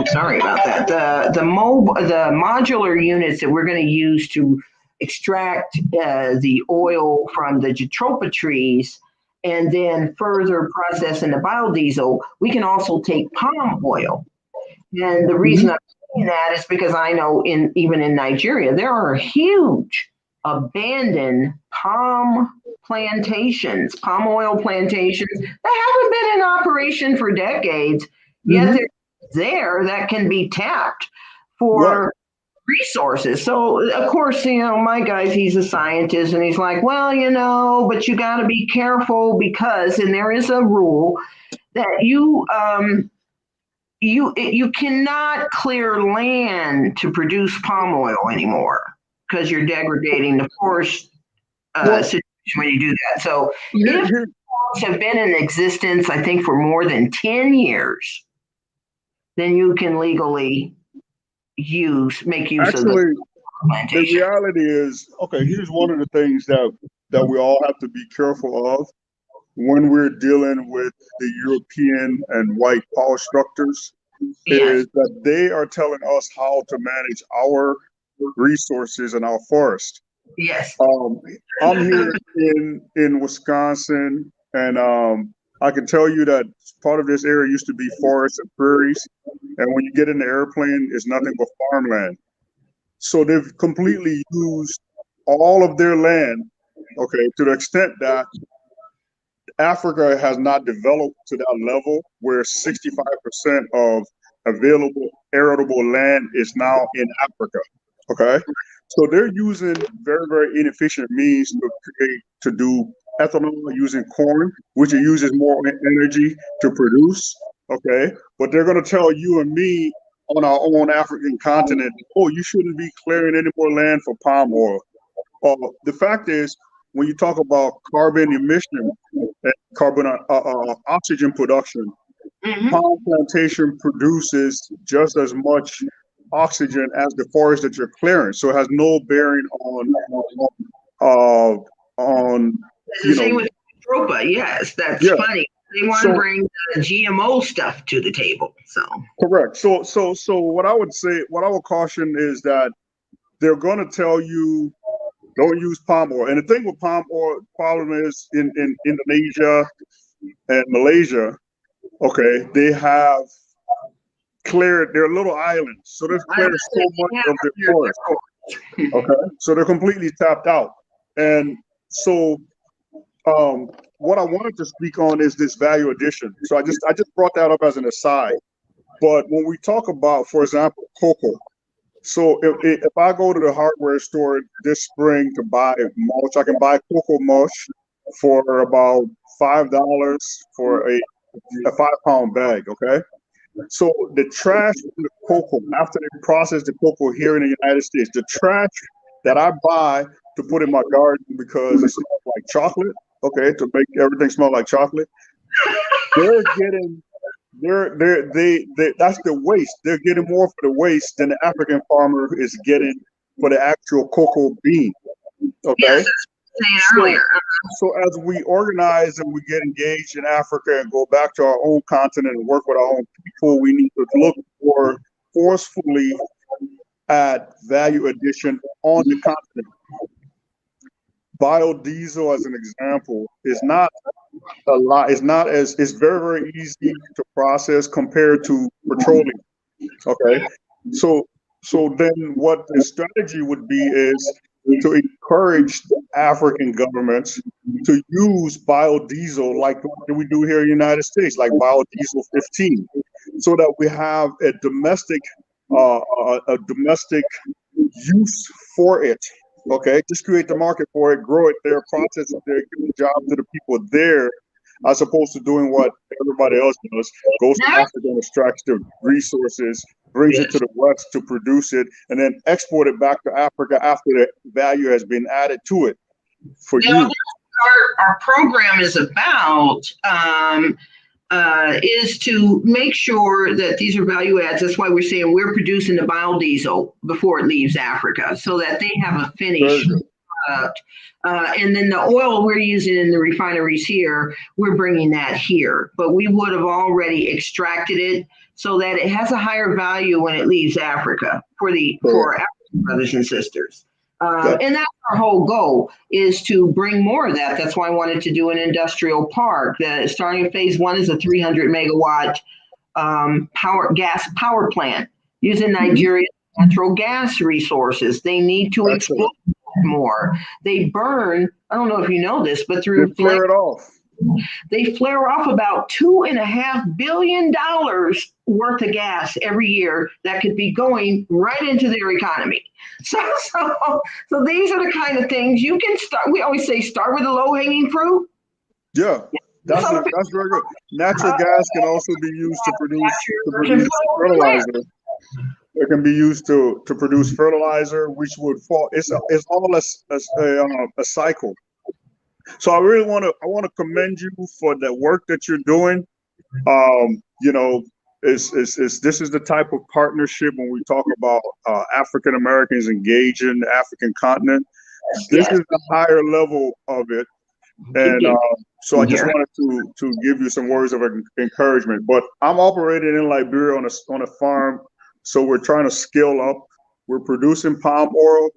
sorry about that. The modular units that we're going to use to extract the oil from the jatropha trees and then further process into biodiesel, we can also take palm oil. And the reason I'm saying that is because I know even in Nigeria, there are huge abandoned palm oil plantations that haven't been in operation for decades, yet they're there that can be tapped for resources. So of course, my guy, he's a scientist, and he's like, well, but you got to be careful because, and there is a rule that you cannot clear land to produce palm oil anymore because you're degrading the forest situation when you do that. So if laws have been in existence, I think, for more than 10 years, then you can legally make use of the plantation. The reality is, okay, here's one of the things that we all have to be careful of when we're dealing with the European and white power structures, is that they are telling us how to manage our resources and our forest. Yes. I'm here in Wisconsin, and I can tell you that part of this area used to be forests and prairies, and when you get in the airplane, it's nothing but farmland. So they've completely used all of their land, okay, to the extent that Africa has not developed to that level where 65% of available arable land is now in Africa, okay? So they're using very, very inefficient means to do ethanol using corn, which it uses more energy to produce, okay? But they're going to tell you and me on our own African continent, oh, you shouldn't be clearing any more land for palm oil. The fact is, when you talk about carbon emission and carbon oxygen production, palm plantation produces just as much oxygen as the forest that you're clearing. So it has no bearing on same with jatropha. Yes, that's funny. They want to bring the GMO stuff to the table. So correct. So what I would caution is that they're going to tell you don't use palm oil. And the thing with palm oil problem is in Indonesia and Malaysia, okay, they have cleared their little islands. So they've cleared so much of their forest. Okay. So they're completely tapped out. And so what I wanted to speak on is this value addition. So I just brought that up as an aside. But when we talk about, for example, cocoa, so if I go to the hardware store this spring to buy mulch, I can buy cocoa mulch for about $5 for a 5-pound bag, okay? So the trash in the cocoa, after they process the cocoa here in the United States, the trash that I buy to put in my garden because it smells like chocolate, okay, to make everything smell like chocolate, they're getting that's the waste. They're getting more for the waste than the African farmer is getting for the actual cocoa bean. Okay. So as we organize and we get engaged in Africa and go back to our own continent and work with our own people, we need to look more forcefully at value addition on the continent. Biodiesel, as an example, is not a lot. It's not as it's very, very easy to process compared to petroleum. Okay. So then what the strategy would be is to encourage the African governments to use biodiesel like what we do here in the United States, like biodiesel 15, so that we have a domestic use for it. Okay, just create the market for it, grow it there, process it there, give the job to the people there, as opposed to doing what everybody else does, goes to Africa and extracts the resources, brings it to the West to produce it, and then export it back to Africa after the value has been added to it for you. Our program is about is to make sure that these are value adds. That's why we're saying we're producing the biodiesel before it leaves Africa, so that they have a finished product. And then the oil we're using in the refineries here, we're bringing that here. But we would have already extracted it so that it has a higher value when it leaves Africa for our African brothers and sisters. And that's our whole goal, is to bring more of that. That's why I wanted to do an industrial park. The starting phase 1 is a 300 megawatt gas power plant using Nigeria's natural gas resources. They need to exploit more. They burn, I don't know if you know this, but through flare it off. They flare off about $2.5 billion worth of gas every year that could be going right into their economy. So these are the kind of things you can start. We always say start with the low-hanging fruit. Yeah, that's very good. Natural gas can also be used to produce fertilizer. It can be used to produce fertilizer, which would fall. It's all a cycle. So I really want to commend you for the work that you're doing. You know, this is the type of partnership when we talk about African Americans engaging the African continent. This is the higher level of it, and so I just wanted to give you some words of encouragement. But I'm operating in Liberia on a farm, so we're trying to scale up. We're producing palm oil.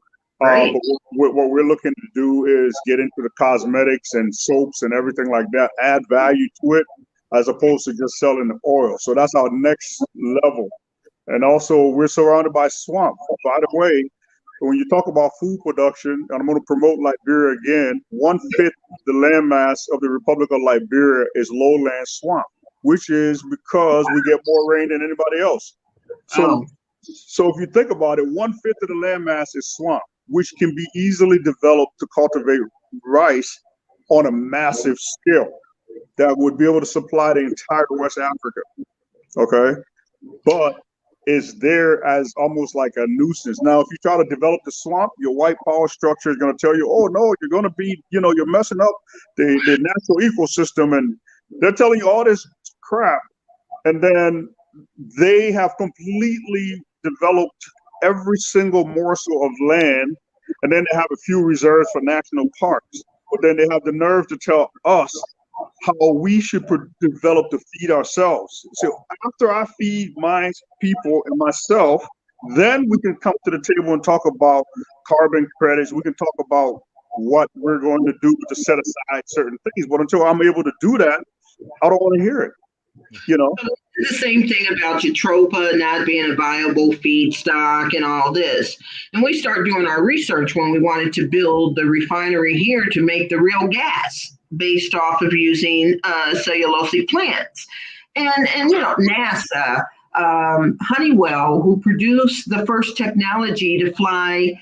But what we're looking to do is get into the cosmetics and soaps and everything like that, add value to it, as opposed to just selling the oil. So that's our next level. And also, we're surrounded by swamp. By the way, when you talk about food production, and I'm going to promote Liberia again, 1/5 the landmass of the Republic of Liberia is lowland swamp, which is because we get more rain than anybody else. So if you think about it, 1/5 of the landmass is swamp, which can be easily developed to cultivate rice on a massive scale that would be able to supply the entire West Africa. Okay, but it's there as almost like a nuisance. Now, if you try to develop the swamp, your white power structure is going to tell you, oh no, you're going to be, you're messing up the natural ecosystem, and they're telling you all this crap. And then they have completely developed every single morsel of land, and then they have a few reserves for national parks. But then they have the nerve to tell us how we should develop to feed ourselves. So after I feed my people and myself, then we can come to the table and talk about carbon credits. We can talk about what we're going to do to set aside certain things. But until I'm able to do that, I don't want to hear it. The same thing about Jatropha not being a viable feedstock and all this. And we started doing our research when we wanted to build the refinery here to make the real gas based off of using cellulosic plants. And NASA, Honeywell, who produced the first technology to fly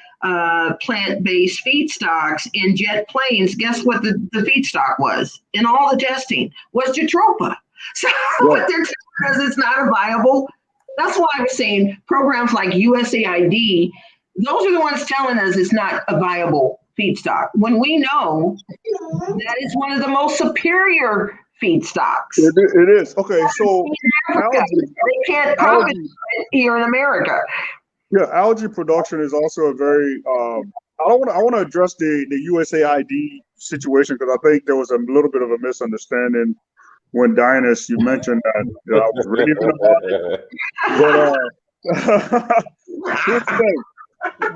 plant-based feedstocks in jet planes, guess what the feedstock was in all the testing? Was Jatropha. So what they're telling us, it's not a viable. That's why I was saying programs like USAID, those are the ones telling us it's not a viable feedstock, when we know that is one of the most superior feedstocks. It is. Okay, so algae, they can't profit here in America. Yeah, algae production is also a very I want to address the USAID situation, because I think there was a little bit of a misunderstanding when Dinas, you mentioned that I was reading about it. But here's the thing.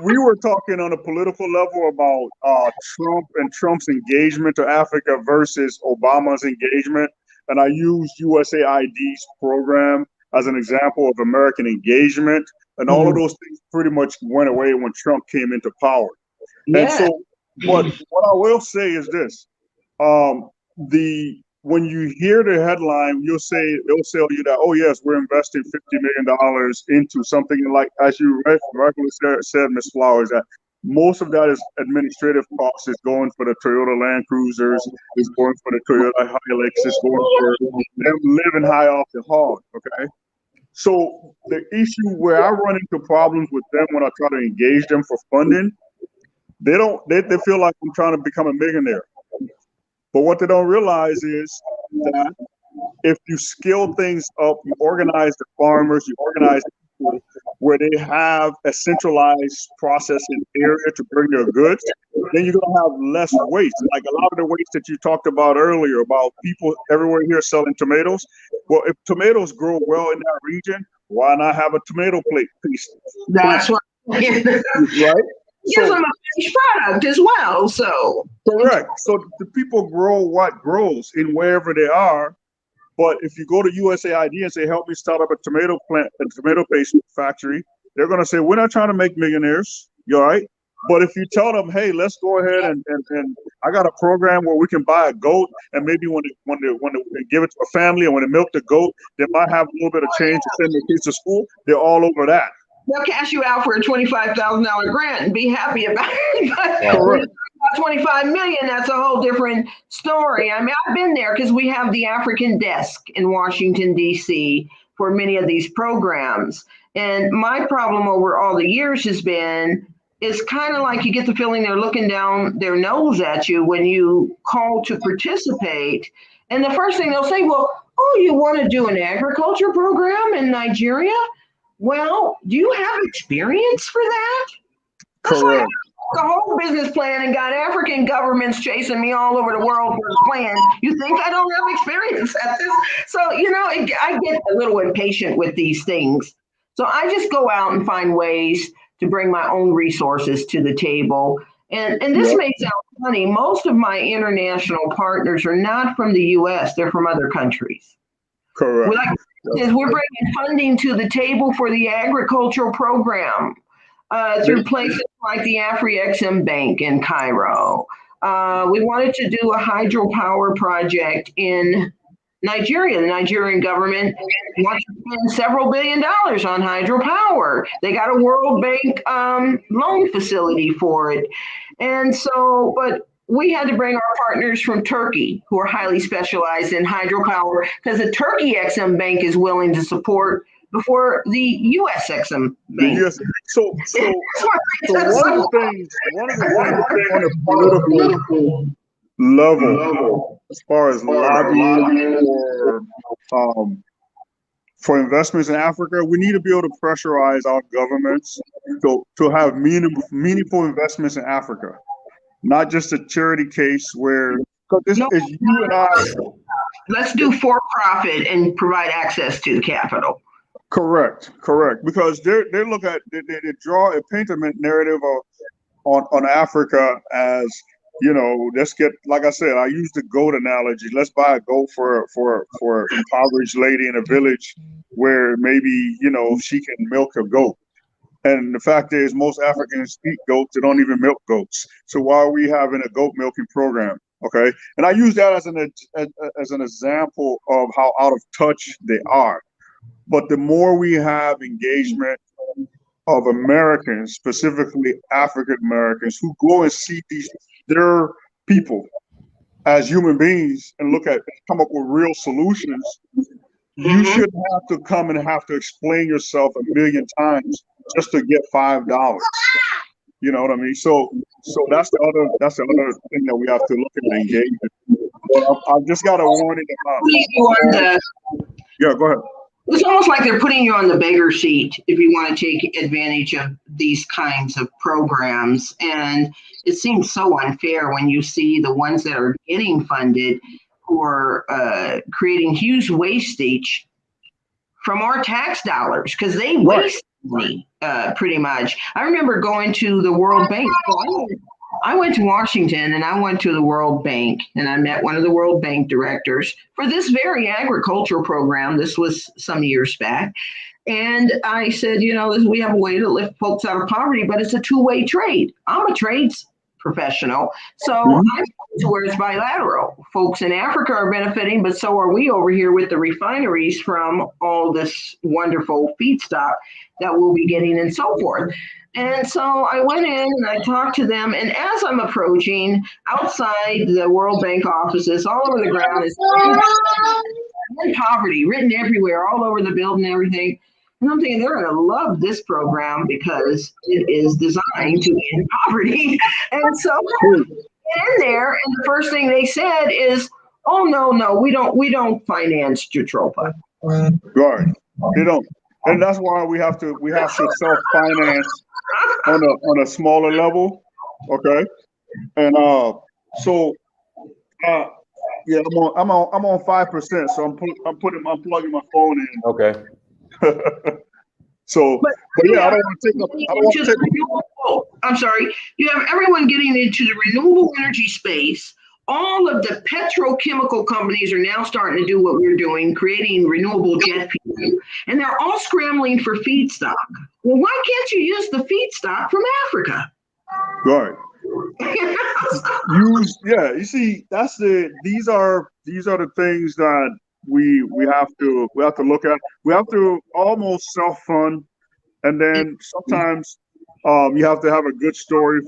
we were talking on a political level about Trump and Trump's engagement to Africa versus Obama's engagement. And I used USAID's program as an example of American engagement. And all of those things pretty much went away when Trump came into power. Yeah. And so what I will say is this. When you hear the headline, they'll tell you that, oh yes, we're investing $50 million into something, like, as you rightfully said, Ms. Flowers, that most of that is administrative costs. Is going for the Toyota Land Cruisers, is going for the Toyota Hilux, is going for them living high off the hog. Okay, so the issue where I run into problems with them when I try to engage them for funding, they feel like I'm trying to become a millionaire. But what they don't realize is that if you scale things up, you organize the farmers, you organize people where they have a centralized processing area to bring their goods, then you're going to have less waste. Like a lot of the waste that you talked about earlier, about people everywhere here selling tomatoes. Well, if tomatoes grow well in that region, why not have a tomato piece? That's what. Right? Gives them a finished product as well. So correct. So the people grow what grows in wherever they are. But if you go to USAID and say, help me start up a tomato plant, a tomato paste factory, they're going to say, we're not trying to make millionaires. You all right? But if you tell them, hey, let's go ahead and I got a program where we can buy a goat, and maybe when they give it to a family and when they milk the goat, they might have a little bit of change to send their kids to school. They're all over that. They'll cash you out for a $25,000 grant and be happy about it. But $25 million, that's a whole different story. I mean, I've been there because we have the African desk in Washington, D.C. for many of these programs. And my problem over all the years has been, it's kind of like you get the feeling they're looking down their nose at you when you call to participate. And the first thing they'll say, well, oh, you want to do an agriculture program in Nigeria? Well, do you have experience for that? That's correct. Like the whole business plan and got African governments chasing me all over the world for a plan. You think I don't have experience at this? So, I get a little impatient with these things. So I just go out and find ways to bring my own resources to the table. And this may sound funny. Most of my international partners are not from the U.S. They're from other countries. Correct. We're bringing funding to the table for the agricultural program through places like the Afri-Exim Bank in Cairo. We wanted to do a hydropower project in Nigeria. The Nigerian government wants to spend several $1 billion on hydropower. They got a World Bank loan facility for it. And so, but we had to bring our partners from Turkey who are highly specialized in hydropower because the Turkey Exim Bank is willing to support before the U.S. Exim Bank. Yes. So one of the things on a political level, as far as lobbying for investments in Africa, we need to be able to pressurize our governments to have meaningful investments in Africa. Not just a charity case where, because this is you and I. Let's do for profit and provide access to the capital. Correct. Because they draw a paint a narrative on Africa as, let's get, like I said, I use the goat analogy. Let's buy a goat for an impoverished lady in a village where maybe, she can milk a goat. And the fact is, most Africans eat goats. They don't even milk goats. So why are we having a goat milking program? Okay. And I use that as an example of how out of touch they are. But the more we have engagement of Americans, specifically African Americans, who go and see their people as human beings and come up with real solutions, you shouldn't have to come and have to explain yourself 1 million times just to get $5. You know what I mean? So that's the other thing that we have to look at engagement. I've just got a warning about. Yeah, go ahead. It's almost like they're putting you on the beggar seat if you want to take advantage of these kinds of programs. And it seems so unfair when you see the ones that are getting funded who are creating huge wastage from our tax dollars because they waste me, pretty much. I remember going to the World Bank. So I went to Washington and I went to the World Bank and I met one of the World Bank directors for this very agricultural program. This was some years back. And I said, we have a way to lift folks out of poverty, but it's a two-way trade. I'm a trades professional. So I'm to where it's bilateral. Folks in Africa are benefiting, but so are we over here with the refineries from all this wonderful feedstock that we'll be getting and so forth. And so I went in and I talked to them. And as I'm approaching outside the World Bank offices, all over the ground is poverty written everywhere, all over the building and everything. And I'm thinking they're going to love this program because it is designed to end poverty. And so I went in there, and the first thing they said is, "Oh no, we don't finance Jutropa." Right, you don't, and that's why we have to self-finance on a smaller level, okay? And yeah, I'm on 5%, so I'm plugging my phone in. Okay. So, but yeah, I don't want to take up. I'm sorry. You have everyone getting into the renewable energy space. All of the petrochemical companies are now starting to do what we're doing, creating renewable jet fuel, and they're all scrambling for feedstock. Well, why can't you use the feedstock from Africa? Right. You see, these are the things that we have to look at. We have to almost self-fund, and then sometimes you have to have a good story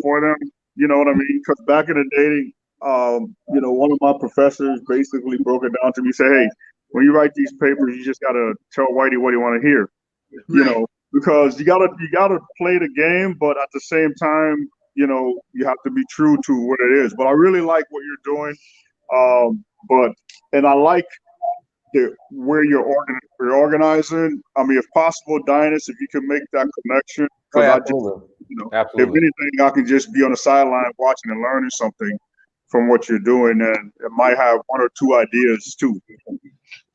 for them. You know what I mean? Because back in the day, one of my professors basically broke it down to me. Say, hey, when you write these papers, you just gotta tell Whitey what you want to hear. Right. Because you gotta play the game, but at the same time, you have to be true to what it is. But I really like what you're doing. And I like where you're organizing. I mean, if possible, Dinas, if you can make that connection, because if anything, I can just be on the sideline watching and learning something from what you're doing, and it might have one or two ideas too. Well,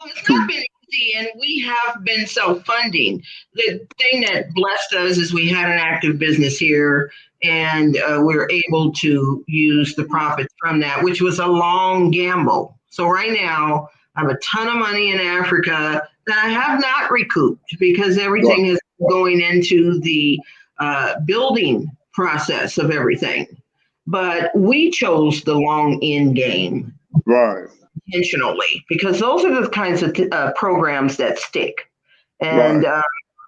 it's not been easy, and we have been self-funding. The thing that blessed us is we had an active business here, and we were able to use the profits from that, which was a long gamble. So right now, I have a ton of money in Africa that I have not recouped because everything is going into the building process of everything. But we chose the long end game, right, intentionally, because those are the kinds of programs that stick. And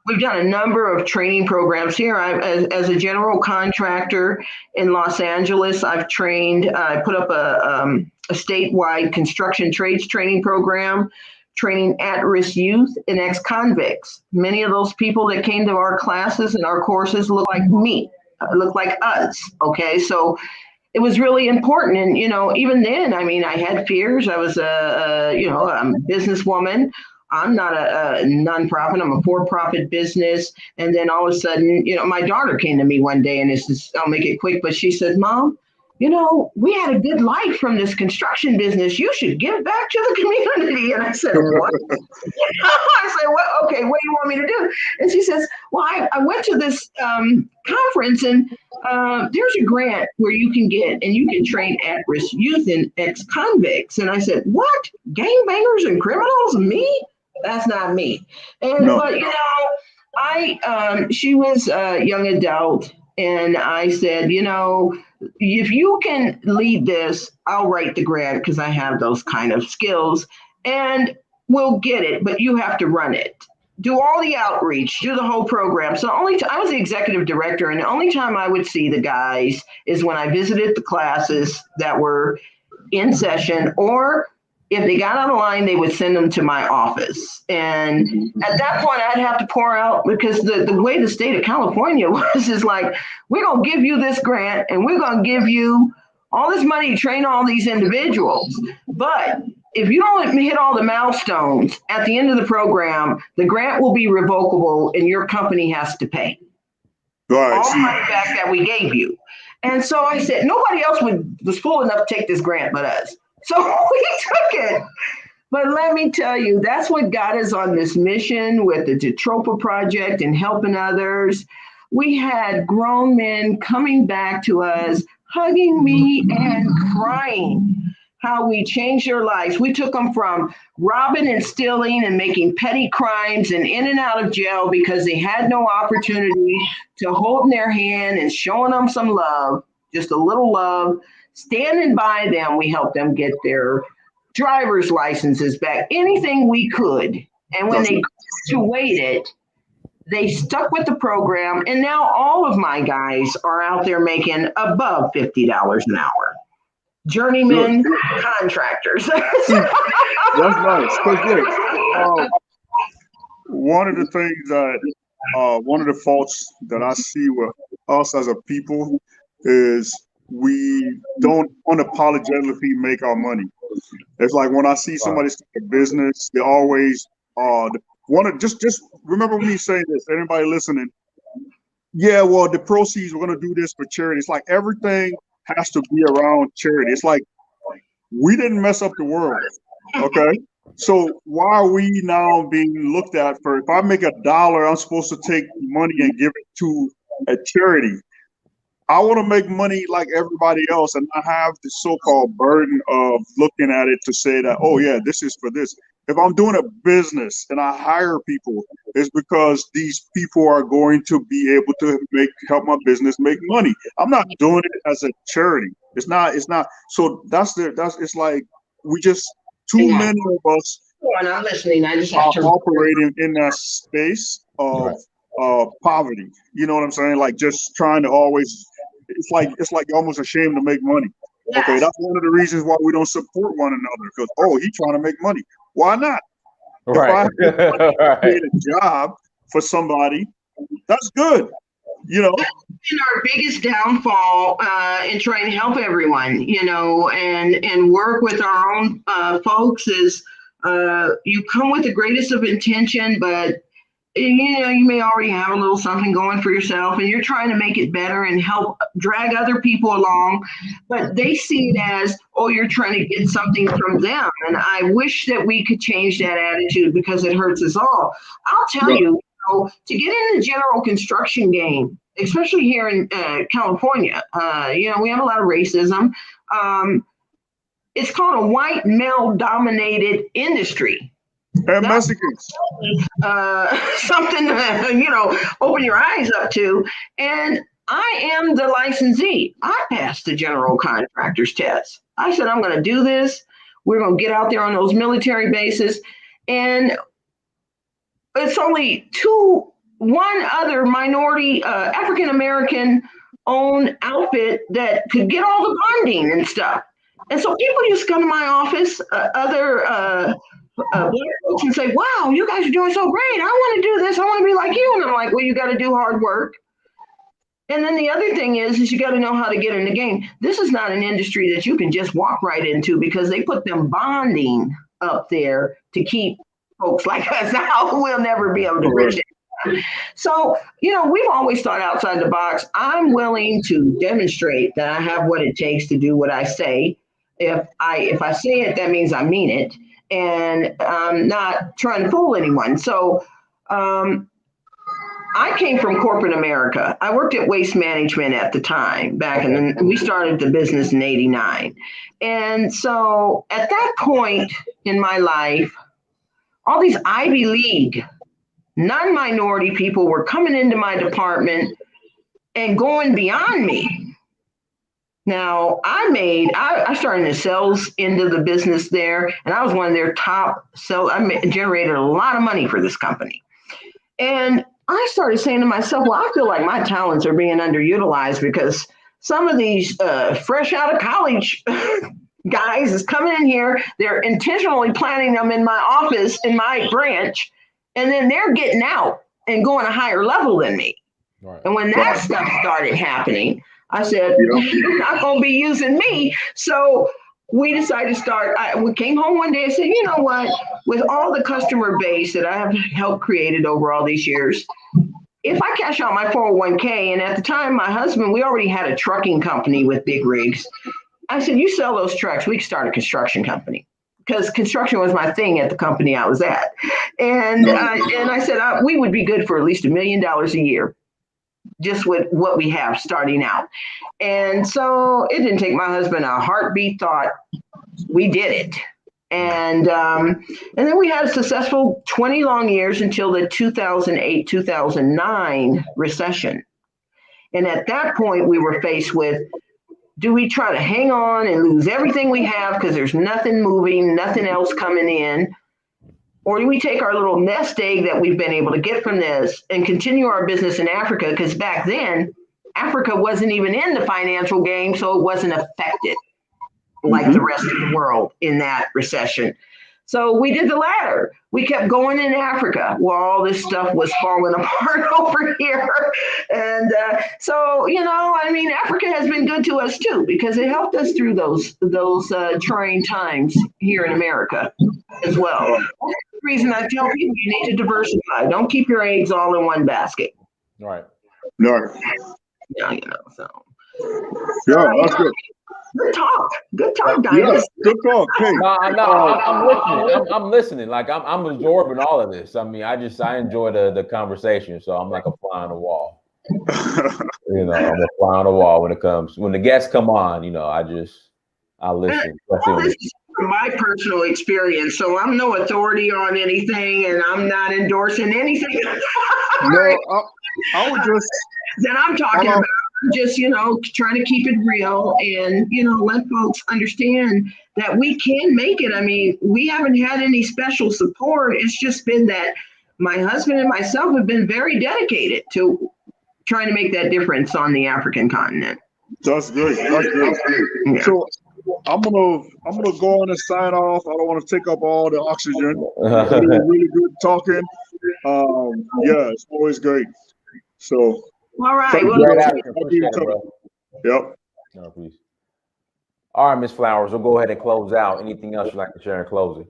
we've done a number of training programs here. As a general contractor in Los Angeles, I've trained. I put up a statewide construction trades training program, training at-risk youth and ex-convicts. Many of those people that came to our classes and our courses look like me. Look like us. Okay. So it was really important. And, even then, I mean, I had fears. I was I'm a businesswoman. I'm not a nonprofit. I'm a for-profit business. And then all of a sudden, my daughter came to me one day, and I'll make it quick, but she said, "Mom, we had a good life from this construction business. You should give back to the community." And I said, "What?" I said, "Well, okay, what do you want me to do?" And she says, "Well, I went to this conference, and there's a grant where you can get, and you can train at-risk youth and ex-convicts." And I said, "What? Gangbangers and criminals? Me? That's not me." And No. But she was a young adult, and I said, if you can lead this, I'll write the grant because I have those kind of skills, and we'll get it, but you have to run it. Do all the outreach, do the whole program. So I was the executive director, and the only time I would see the guys is when I visited the classes that were in session, or if they got out of line, they would send them to my office. And at that point, I'd have to pour out, because the way the state of California was is like, we're going to give you this grant, and we're going to give you all this money to train all these individuals. But if you don't hit all the milestones at the end of the program, the grant will be revocable, and your company has to pay all the money back that we gave you. And so I said, nobody else was fool enough to take this grant but us. So we took it. But let me tell you, that's what got us on this mission with the Detropa Project and helping others. We had grown men coming back to us, hugging me and crying how we changed their lives. We took them from robbing and stealing and making petty crimes and in and out of jail because they had no opportunity to holding their hand and showing them some love, just a little love, standing by them. We helped them get their driver's licenses back, anything we could. And when they graduated, they stuck with the program. And now all of my guys are out there making above $50 an hour. Journeyman contractors. That's nice. Because one of the things that, one of the faults that I see with us as a people is we don't unapologetically make our money. It's like when I see somebody start a business, they always want to just remember me saying this. Anybody listening? Yeah, well, the proceeds, we're going to do this for charity. It's like everything has to be around charity. It's like we didn't mess up the world, okay? So why are we now being looked at for, if I make $1, I'm supposed to take money and give it to a charity? I want to make money like everybody else and not have the so-called burden of looking at it to say that, oh yeah, this is for this. If I'm doing a business and I hire people, it's because these people are going to be able to help my business make money. I'm not doing it as a charity. It's not. So it's like we just, too many of us I'm not listening. I just are have to operating in that space of poverty. You know what I'm saying? Like just trying to always, it's like you're almost ashamed to make money. Yes. Okay, that's one of the reasons why we don't support one another, because he's trying to make money. Why not? Right. If I create a job for somebody, that's good. You know, been our biggest downfall in trying to help everyone, and work with our own folks is you come with the greatest of intention, but you may already have a little something going for yourself and you're trying to make it better and help drag other people along, but they see it as, you're trying to get something from them. And I wish that we could change that attitude because it hurts us all. I'll tell you, to get in the general construction game, especially here in California, we have a lot of racism. It's called a white male dominated industry. And Mexicans. Something to, open your eyes up to. And I am the licensee. I passed the general contractor's test. I said, I'm going to do this. We're going to get out there on those military bases. And it's only one other minority, African-American owned outfit that could get all the bonding and stuff. And so people used to come to my office, other black folks, and say, wow, you guys are doing so great. I want to do this. I want to be like you. And I'm like, well, you got to do hard work. And then the other thing is you got to know how to get in the game. This is not an industry that you can just walk right into because they put them bonding up there to keep folks like us out. We'll never be able to bridge it. So, we've always thought outside the box. I'm willing to demonstrate that I have what it takes to do what I say. If I say it, that means I mean it. And I'm not trying to fool anyone. So I came from corporate America. I worked at Waste Management at the time, we started the business in '89. And so at that point in my life, all these Ivy League, non-minority people were coming into my department and going beyond me. Now, I started in the sales into the business there, and I was one of their top sales. I generated a lot of money for this company. And I started saying to myself, well, I feel like my talents are being underutilized because some of these fresh out of college guys is coming in here. They're intentionally planting them in my office, in my branch, and then they're getting out and going a higher level than me. Right. And when that stuff started happening, I said, you're not going to be using me. So we decided to start. We came home one day and said, you know what? With all the customer base that I have helped created over all these years, if I cash out my 401k, and at the time, my husband, we already had a trucking company with big rigs. I said, you sell those trucks, we can start a construction company. because construction was my thing at the company I was at. And I said, we would be good for at least $1 million a year, just with what we have starting out. And so it didn't take my husband a heartbeat thought. We did it. And then we had a successful 20 long years until the 2008, 2009 recession. And at that point, we were faced with, do we try to hang on and lose everything we have because there's nothing moving, nothing else coming in? Or do we take our little nest egg that we've been able to get from this and continue our business in Africa? Because back then, Africa wasn't even in the financial game, so it wasn't affected like the rest of the world in that recession. So we did the latter. We kept going in Africa while all this stuff was falling apart over here. And so, Africa has been good to us too, because it helped us through those trying times here in America as well. That's the reason I tell people you need to diversify. Don't keep your eggs all in one basket. Right. No. Yeah, so. Yeah, that's good. Good talk, guys. Yes, good talk. Hey. I'm listening. I'm listening. Like I'm absorbing all of this. I mean, I enjoy the conversation. So I'm like a fly on the wall. I'm a fly on the wall when the guests come on. I listen. This is my personal experience, so I'm no authority on anything, and I'm not endorsing anything. No, I would just. That I'm talking about. Just, trying to keep it real and, let folks understand that we can make it. I mean, we haven't had any special support. It's just been that my husband and myself have been very dedicated to trying to make that difference on the African continent. That's great. That's great. Yeah. So I'm gonna go on and sign off. I don't want to take up all the oxygen. It was really good talking. It's always great. So. All right. Yep. No, please. All right, Ms. Flowers, we'll go ahead and close out. Anything else you'd like to share in closing?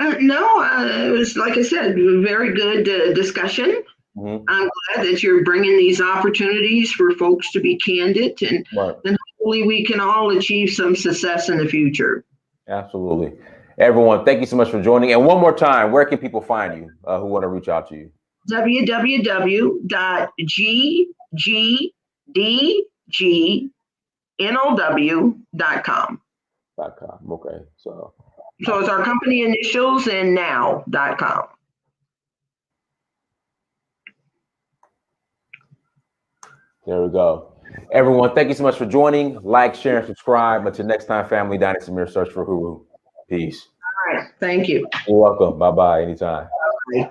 No, it was, like I said, a very good discussion. I'm glad that you're bringing these opportunities for folks to be candid, and hopefully we can all achieve some success in the future. Absolutely. Everyone, thank you so much for joining. And one more time, where can people find you who want to reach out to you? www.ggdgnolw.com. Okay. So it's our company initials and now.com. There we go. Everyone, thank you so much for joining. Like, share, and subscribe. Until next time, family, Donnie Samir, search for Huru. Peace. All right. Thank you. You're welcome. Bye-bye. Anytime. Bye.